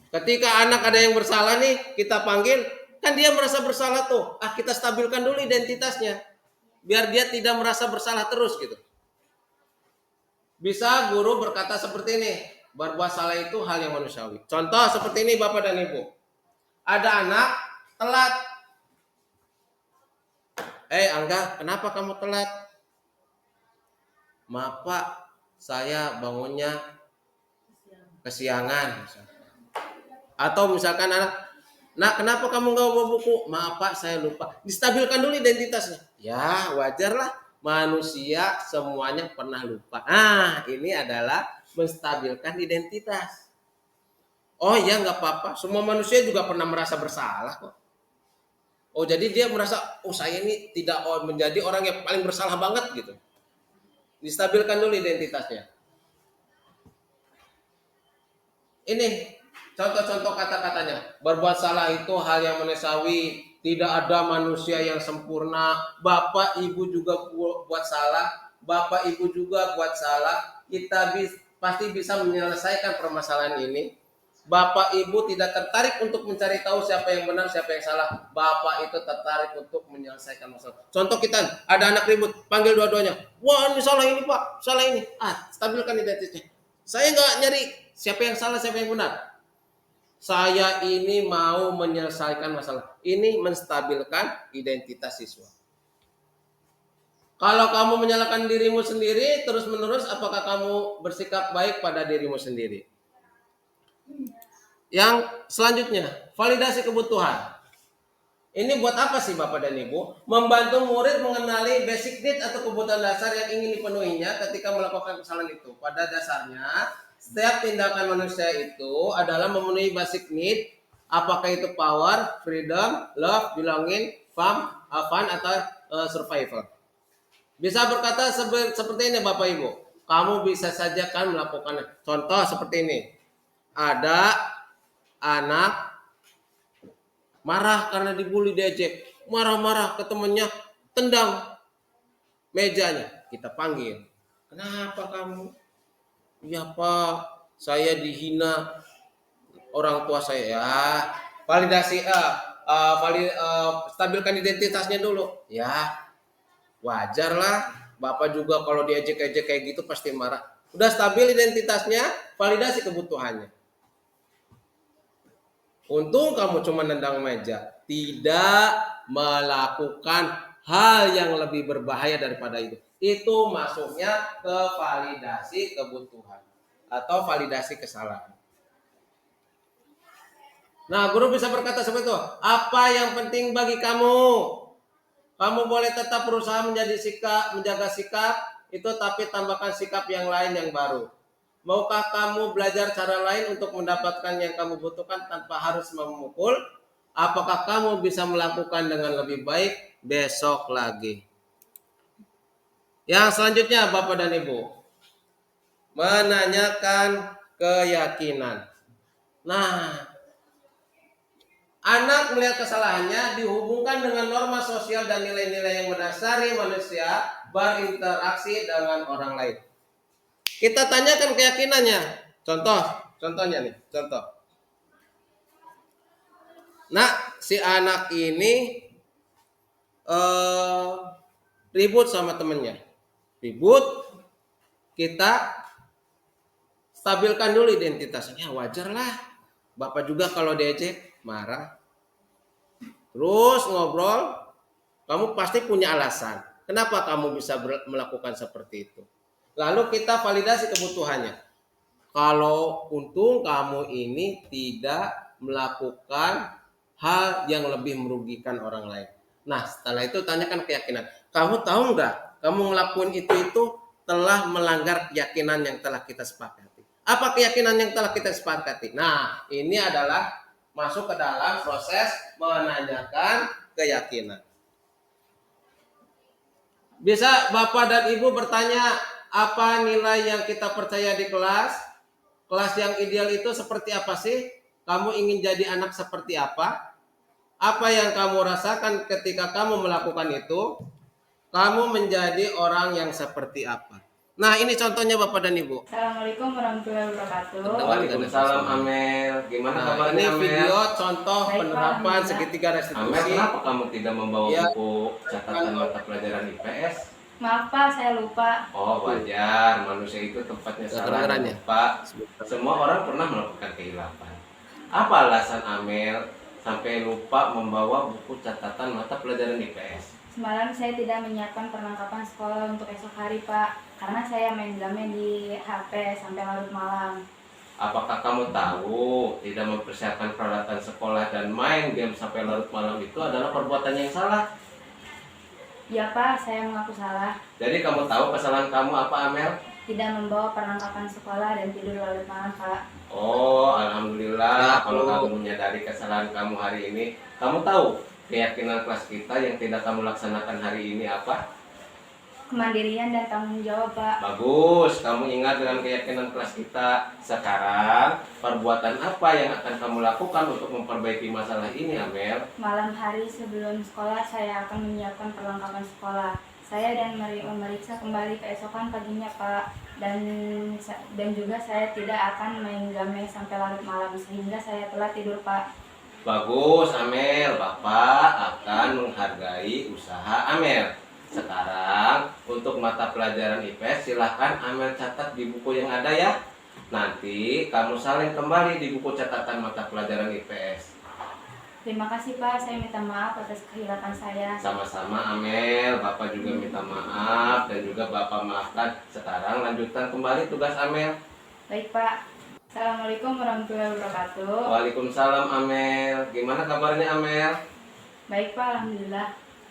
Ketika anak ada yang bersalah nih, kita panggil, kan dia merasa bersalah tuh. Kita stabilkan dulu identitasnya. Biar dia tidak merasa bersalah terus gitu. Bisa guru berkata seperti ini, berbuat salah itu hal yang manusiawi. Contoh seperti ini Bapak dan Ibu. Ada anak telat. Angga, kenapa kamu telat? Maaf Pak, saya bangunnya kesiangan. Atau misalkan anak, nah kenapa kamu nggak bawa buku? Maaf Pak, saya lupa. Distabilkan dulu identitasnya. Ya wajar lah, manusia semuanya pernah lupa. Nah ini adalah menstabilkan identitas. Oh ya nggak apa-apa, semua manusia juga pernah merasa bersalah kok. Oh jadi dia merasa, saya ini tidak menjadi orang yang paling bersalah banget gitu. Distabilkan dulu identitasnya. Ini contoh-contoh kata-katanya. Berbuat salah itu hal yang manusiawi. Tidak ada manusia yang sempurna. Bapak ibu juga buat salah. Bapak ibu juga buat salah. Kita pasti bisa menyelesaikan permasalahan ini Bapak Ibu tidak tertarik untuk mencari tahu siapa yang benar, siapa yang salah. Bapak itu tertarik untuk menyelesaikan masalah. Contoh kita, ada anak ribut, panggil dua-duanya. Wah, ini salah ini Pak, salah ini. Stabilkan identitasnya. Saya nggak nyari siapa yang salah, siapa yang benar. Saya ini mau menyelesaikan masalah. Ini menstabilkan identitas siswa. Kalau kamu menyalahkan dirimu sendiri terus-menerus, apakah kamu bersikap baik pada dirimu sendiri? Yang selanjutnya, validasi kebutuhan. Ini buat apa sih Bapak dan Ibu? Membantu murid mengenali basic need atau kebutuhan dasar yang ingin dipenuhinya ketika melakukan kesalahan itu. Pada dasarnya, setiap tindakan manusia itu adalah memenuhi basic need. Apakah itu power, freedom, love, belonging, fun, atau survival. Bisa berkata seperti ini Bapak Ibu. Kamu bisa saja kan melakukan contoh seperti ini. Ada anak marah karena dibully, diejek, marah-marah ke temannya, tendang mejanya. Kita panggil, kenapa kamu? Ya Pak, saya dihina orang tua saya. Ya, validasi, stabilkan identitasnya dulu. Ya, wajar lah. Bapak juga kalau diejek-ejek kayak gitu pasti marah. Udah stabil identitasnya, validasi kebutuhannya. Untung kamu cuma nendang meja, tidak melakukan hal yang lebih berbahaya daripada itu. Itu masuknya ke validasi kebutuhan atau validasi kesalahan. Nah, guru bisa berkata seperti itu. Apa yang penting bagi kamu? Kamu boleh tetap berusaha menjaga sikap itu, tapi tambahkan sikap yang lain yang baru. Maukah kamu belajar cara lain untuk mendapatkan yang kamu butuhkan tanpa harus memukul? Apakah kamu bisa melakukan dengan lebih baik besok lagi? Yang selanjutnya Bapak dan Ibu, menanyakan keyakinan. Nah, anak melihat kesalahannya dihubungkan dengan norma sosial dan nilai-nilai yang mendasari manusia berinteraksi dengan orang lain. Kita tanyakan keyakinannya. Contohnya nih. Nah, si anak ini ribut sama temennya. Kita stabilkan dulu identitasnya. Wajar lah. Bapak juga kalau diejek marah. Terus ngobrol, kamu pasti punya alasan. Kenapa kamu bisa melakukan seperti itu? Lalu kita validasi kebutuhannya. Kalau untung kamu ini tidak melakukan hal yang lebih merugikan orang lain. Nah, setelah itu tanyakan keyakinan. Kamu tahu nggak? Kamu ngelakuin itu telah melanggar keyakinan yang telah kita sepakati. Apa keyakinan yang telah kita sepakati? Nah, ini adalah masuk ke dalam proses menanyakan keyakinan. Bisa Bapak dan Ibu bertanya, apa nilai yang kita percaya di kelas? Kelas yang ideal itu seperti apa sih? Kamu ingin jadi anak seperti apa? Apa yang kamu rasakan ketika kamu melakukan itu? Kamu menjadi orang yang seperti apa? Nah, ini contohnya Bapak dan Ibu. Assalamualaikum warahmatullahi wabarakatuh. Waalaikumsalam Amel. Gimana kabarnya Amel? Ini video contoh penerapan segitiga restitusi. Amel, kenapa kamu tidak membawa buku catatan mata pelajaran IPS? Maaf Pak, saya lupa. Oh, wajar. Manusia itu tempatnya salah dan lupa. Semua orang pernah melakukan kehilapan. Apa alasan Amel sampai lupa membawa buku catatan mata pelajaran IPS? Semalam saya tidak menyiapkan perlengkapan sekolah untuk esok hari Pak, karena saya main game di HP sampai larut malam. Apakah kamu tahu tidak mempersiapkan peralatan sekolah dan main game sampai larut malam itu adalah perbuatan yang salah? Ya Pak, saya mengaku salah. Jadi kamu tahu kesalahan kamu apa, Amel? Tidak membawa perlengkapan sekolah dan tidur larut malam Pak. Oh, alhamdulillah. Kalau kamu menyadari kesalahan kamu hari ini, kamu tahu keyakinan kelas kita yang tidak kamu laksanakan hari ini apa? Kemandirian dan tanggung jawab Pak. Bagus, kamu ingat dengan keyakinan kelas kita. Sekarang, perbuatan apa yang akan kamu lakukan untuk memperbaiki masalah ini, Amel? Malam hari sebelum sekolah saya akan menyiapkan perlengkapan sekolah. saya dan memeriksa kembali keesokan paginya Pak, dan juga saya tidak akan main game sampai larut malam sehingga saya telah tidur Pak. Bagus Amel, Bapak akan menghargai usaha Amel. Sekarang untuk mata pelajaran IPS silahkan Amel catat di buku yang ada ya. Nanti kamu salin kembali di buku catatan mata pelajaran IPS. Terima kasih Pak, saya minta maaf atas kehilapan saya. Sama-sama Amel, Bapak juga minta maaf dan juga Bapak maafkan. Sekarang lanjutkan kembali tugas Amel. Baik Pak. Assalamualaikum warahmatullahi wabarakatuh. Waalaikumsalam Amel. Gimana kabarnya Amel? Baik Pak, alhamdulillah.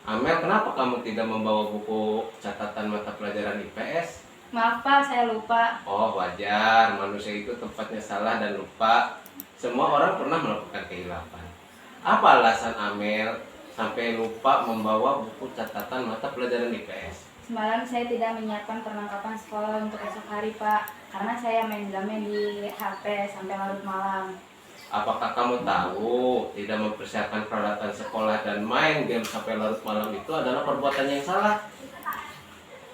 Amel, kenapa kamu tidak membawa buku catatan mata pelajaran IPS? Maaf Pak, saya lupa. Oh, wajar. Manusia itu tempatnya salah dan lupa. Semua orang pernah melakukan kehilapan. Apa alasan Amel sampai lupa membawa buku catatan mata pelajaran IPS? Semalam saya tidak menyiapkan perlengkapan sekolah untuk esok hari Pak, karena saya main game di HP sampai larut malam. Apakah kamu tahu tidak mempersiapkan peralatan sekolah dan main game sampai larut malam itu adalah perbuatan yang salah?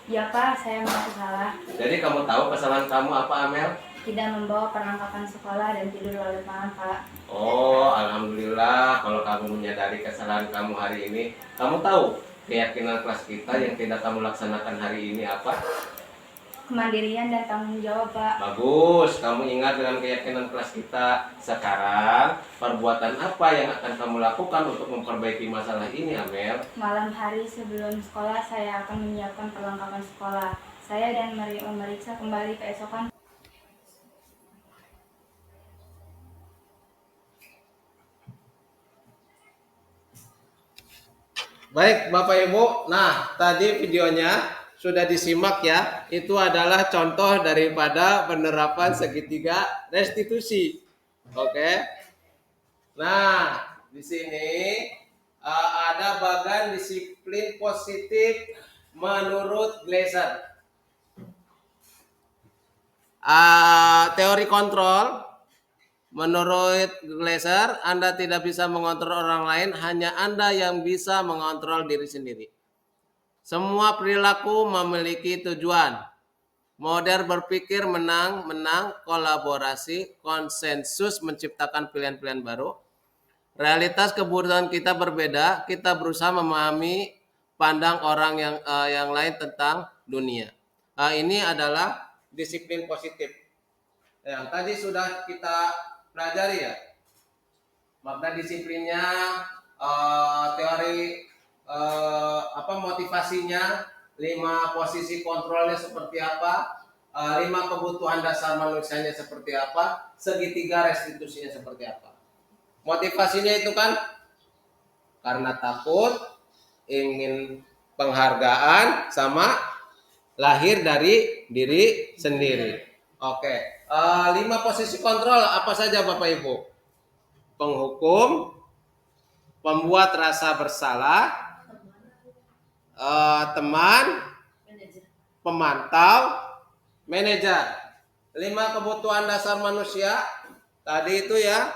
Ya Pak, saya mengaku salah. Jadi kamu tahu kesalahan kamu apa Amel? Tidak membawa perlengkapan sekolah dan tidur larut malam Pak. Oh, alhamdulillah kalau kamu menyadari kesalahan kamu hari ini. Kamu tahu keyakinan kelas kita yang tidak kamu laksanakan hari ini apa? Kemandirian dan tanggung jawab Pak. Bagus, kamu ingat dengan keyakinan kelas kita. Sekarang, perbuatan apa yang akan kamu lakukan untuk memperbaiki masalah ini, Amel? Malam hari sebelum sekolah saya akan menyiapkan perlengkapan sekolah. Saya dan memeriksa kembali keesokan. Baik Bapak Ibu, nah tadi videonya sudah disimak ya. Itu adalah contoh daripada penerapan segitiga restitusi. Oke. Nah, di sini ada bagan disiplin positif menurut Glaser. Teori kontrol. Menurut Glaser, Anda tidak bisa mengontrol orang lain, hanya Anda yang bisa mengontrol diri sendiri. Semua perilaku memiliki tujuan. Model berpikir menang-menang, kolaborasi, konsensus menciptakan pilihan-pilihan baru. Realitas kebutuhan kita berbeda, kita berusaha memahami pandang orang yang lain tentang dunia. Ini adalah disiplin positif. Yang tadi sudah kita pelajari ya, makna disiplinnya, teori motivasinya, 5 posisi kontrolnya seperti apa, 5 kebutuhan dasar manusianya seperti apa, segitiga restitusinya seperti apa. Motivasinya itu kan karena takut, ingin penghargaan, sama lahir dari diri sendiri. Oke. 5 posisi kontrol apa saja Bapak Ibu? Penghukum, pembuat rasa bersalah, teman, pemantau, manajer. 5 kebutuhan dasar manusia tadi itu ya,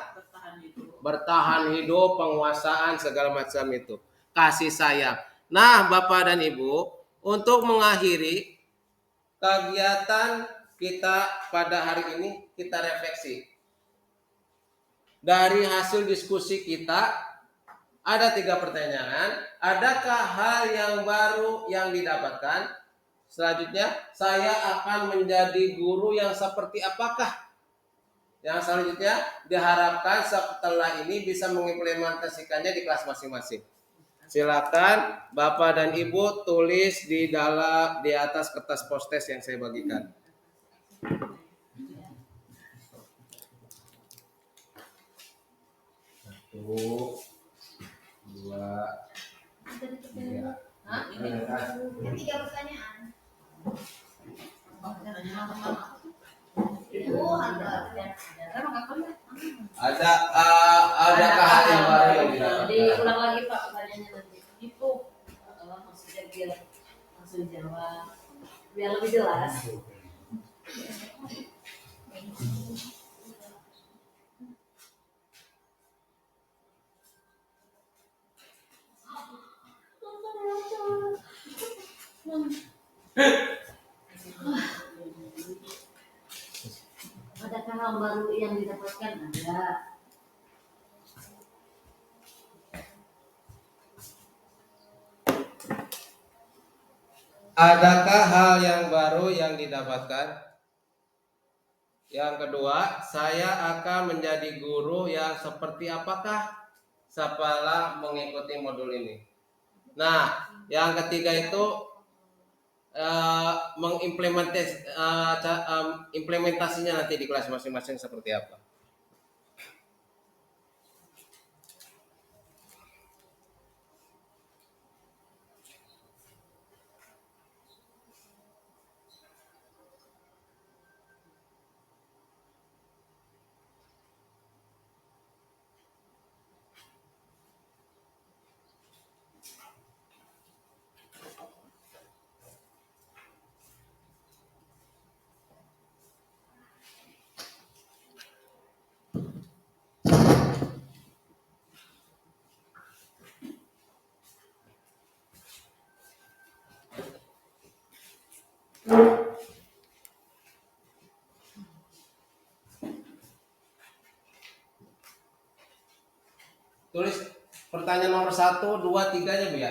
bertahan hidup, penguasaan, segala macam itu. Kasih sayang. Nah Bapak dan Ibu, untuk mengakhiri kegiatan kita pada hari ini, kita refleksi. Dari hasil diskusi kita, ada 3 pertanyaan. Adakah hal yang baru yang didapatkan? Selanjutnya, saya akan menjadi guru yang seperti apakah? Yang selanjutnya, diharapkan setelah ini bisa mengimplementasikannya di kelas masing-masing. Silakan Bapak dan Ibu tulis di atas kertas post-it yang saya bagikan. 1, 2, 3. Ini 3 pertanyaan. Adakah hal yang baru yang didapatkan? Diulang lagi Pak pertanyaannya nanti. Itu maksudnya biar langsung jawab. Biar lebih jelas. Adakah hal baru yang didapatkan? Ada. Adakah hal yang baru yang didapatkan? Yang kedua, saya akan menjadi guru yang seperti apakah setelah mengikuti modul ini. Nah, yang ketiga itu implementasinya nanti di kelas masing-masing seperti apa. Tulis pertanyaan nomor 1, 2, 3 aja Bu ya.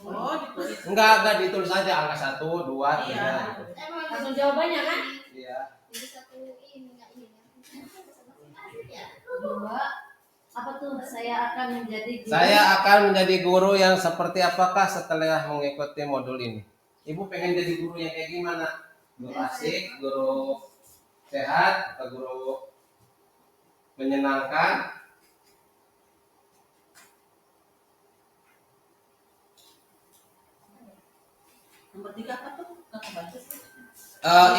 Oh, ditulis. Enggak ditulis aja angka 1, 2, 3. Iya. Langsung jawabannya kan? Iya. Jadi satu ini nggak ini. Dua. Apa tuh? Saya akan menjadi guru. Saya akan menjadi guru yang seperti apakah setelah mengikuti modul ini? Ibu pengen jadi guru yang kayak gimana? Guru asik, guru sehat, atau guru menyenangkan? Nomor 3 apa tuh? Kakak baca sih.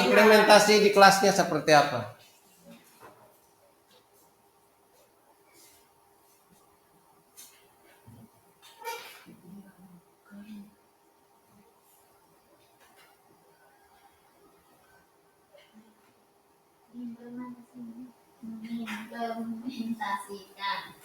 Implementasi di kelasnya seperti apa? Implementasikan.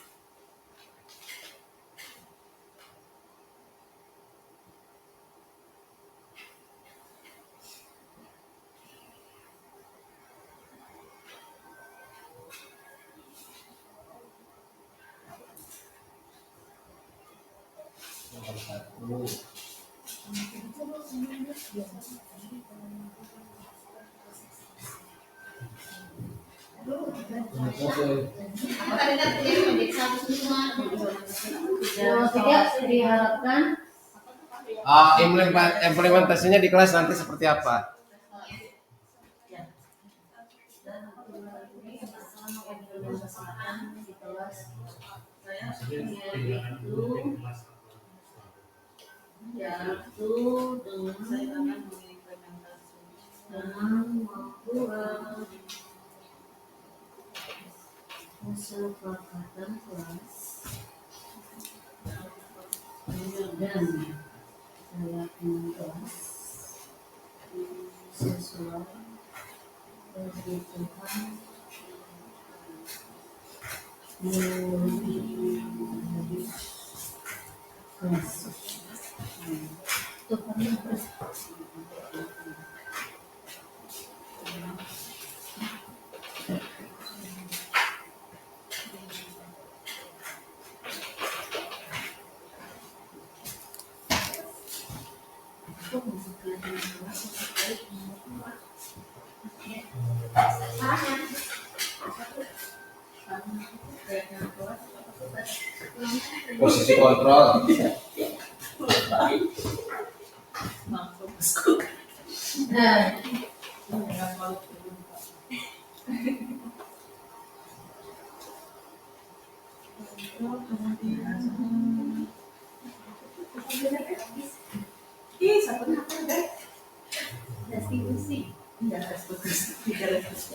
Nomor 1. Apa tadi kan menjadi satu semua? Yang ketiga diharapkan Implementasinya di kelas nanti seperti apa? di kelas Maksudnya tindakan guru di kelas apa? yaitu dengan Saya akan mengimplementasikan membuat kesepakatan kelas dan saya kelas sesuai kebutuhan murid kelas. Itu kan Posisi kontrol. nah, Ih, satu apa deh? restitusi. Enggak restitusi, tidak restitusi.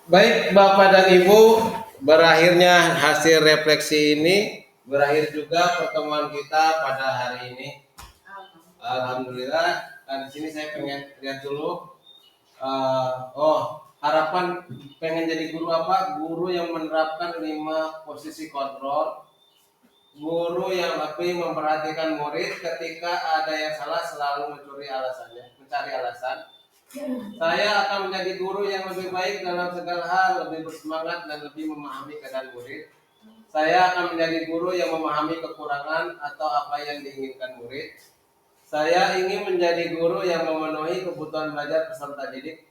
Baik Bapak dan Ibu, berakhirnya hasil refleksi ini, berakhir juga pertemuan kita pada hari ini. Alhamdulillah. Di sini saya pengen lihat dulu. Harapan pengen jadi guru apa? Guru yang menerapkan 5 posisi kontrol. Guru yang lebih memperhatikan murid ketika ada yang salah selalu mencari alasan. Saya akan menjadi guru yang lebih baik dalam segala hal, lebih bersemangat dan lebih memahami keadaan murid. Saya akan menjadi guru yang memahami kekurangan atau apa yang diinginkan murid. Saya ingin menjadi guru yang memenuhi kebutuhan belajar peserta didik,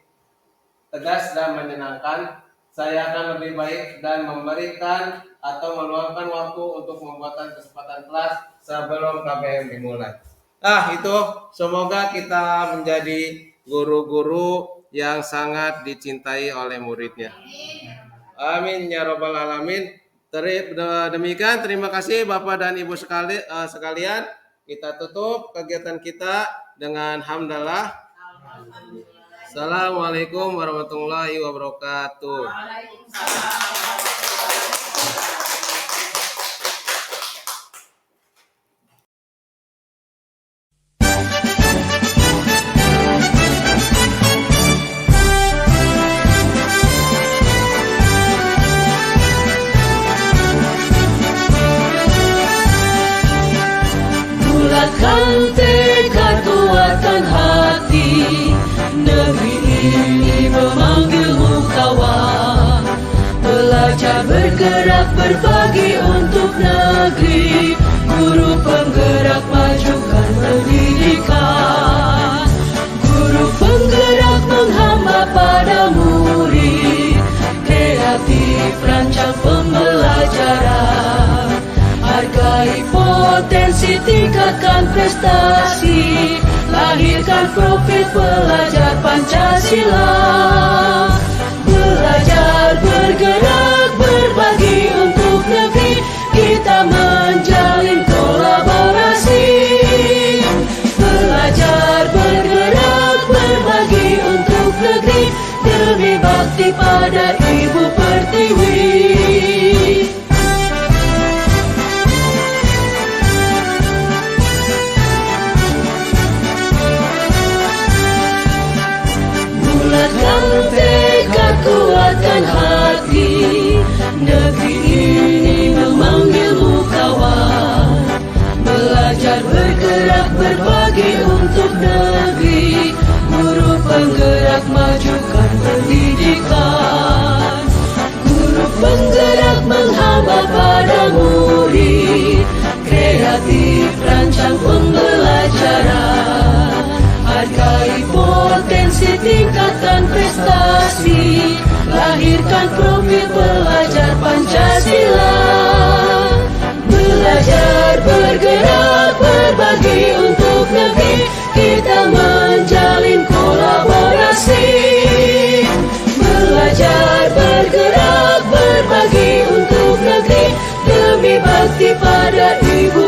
tegas dan menyenangkan. Saya akan lebih baik dan memberikan atau meluangkan waktu untuk membuatkan kesempatan kelas sebelum KBM dimulai. Itu semoga kita menjadi guru-guru yang sangat dicintai oleh muridnya. Amin ya robbal alamin. Demikian, terima kasih Bapak dan Ibu sekalian. Kita tutup kegiatan kita dengan hamdalah. Assalamualaikum warahmatullahi wabarakatuh. Bulatkan tekad, kuatkan hati, negeri ini memanggilmu kawan. Belajar, bergerak, berbagi untuk negeri. Guru penggerak, majukan pendidikan. Guru penggerak menghamba pada murid. Kreatif, rancang pembelajaran. Hargai potensi, tingkatkan prestasi. Lahirkan profil pelajar Pancasila. Belajar, bergerak, berbagi untuk negeri. Kita menjalin kolaborasi. Belajar, bergerak, berbagi untuk negeri. Demi bakti pada Ibu Pertiwi. Bulatkan tekad, kuatkan hati, negeri ini memanggilmu kawan. Belajar, bergerak, berbagi untuk negeri. Guru penggerak, majukan pendidikan. Guru penggerak menghamba pada murid. Kreatif, rancang pembelajaran. Hargai potensi, tingkatkan prestasi. Lahirkan profil pelajar Pancasila. Belajar, bergerak, berbagi untuk negeri. Kita menjalin kolaborasi. Belajar, bergerak, berbagi untuk negeri. Demi bakti pada Ibu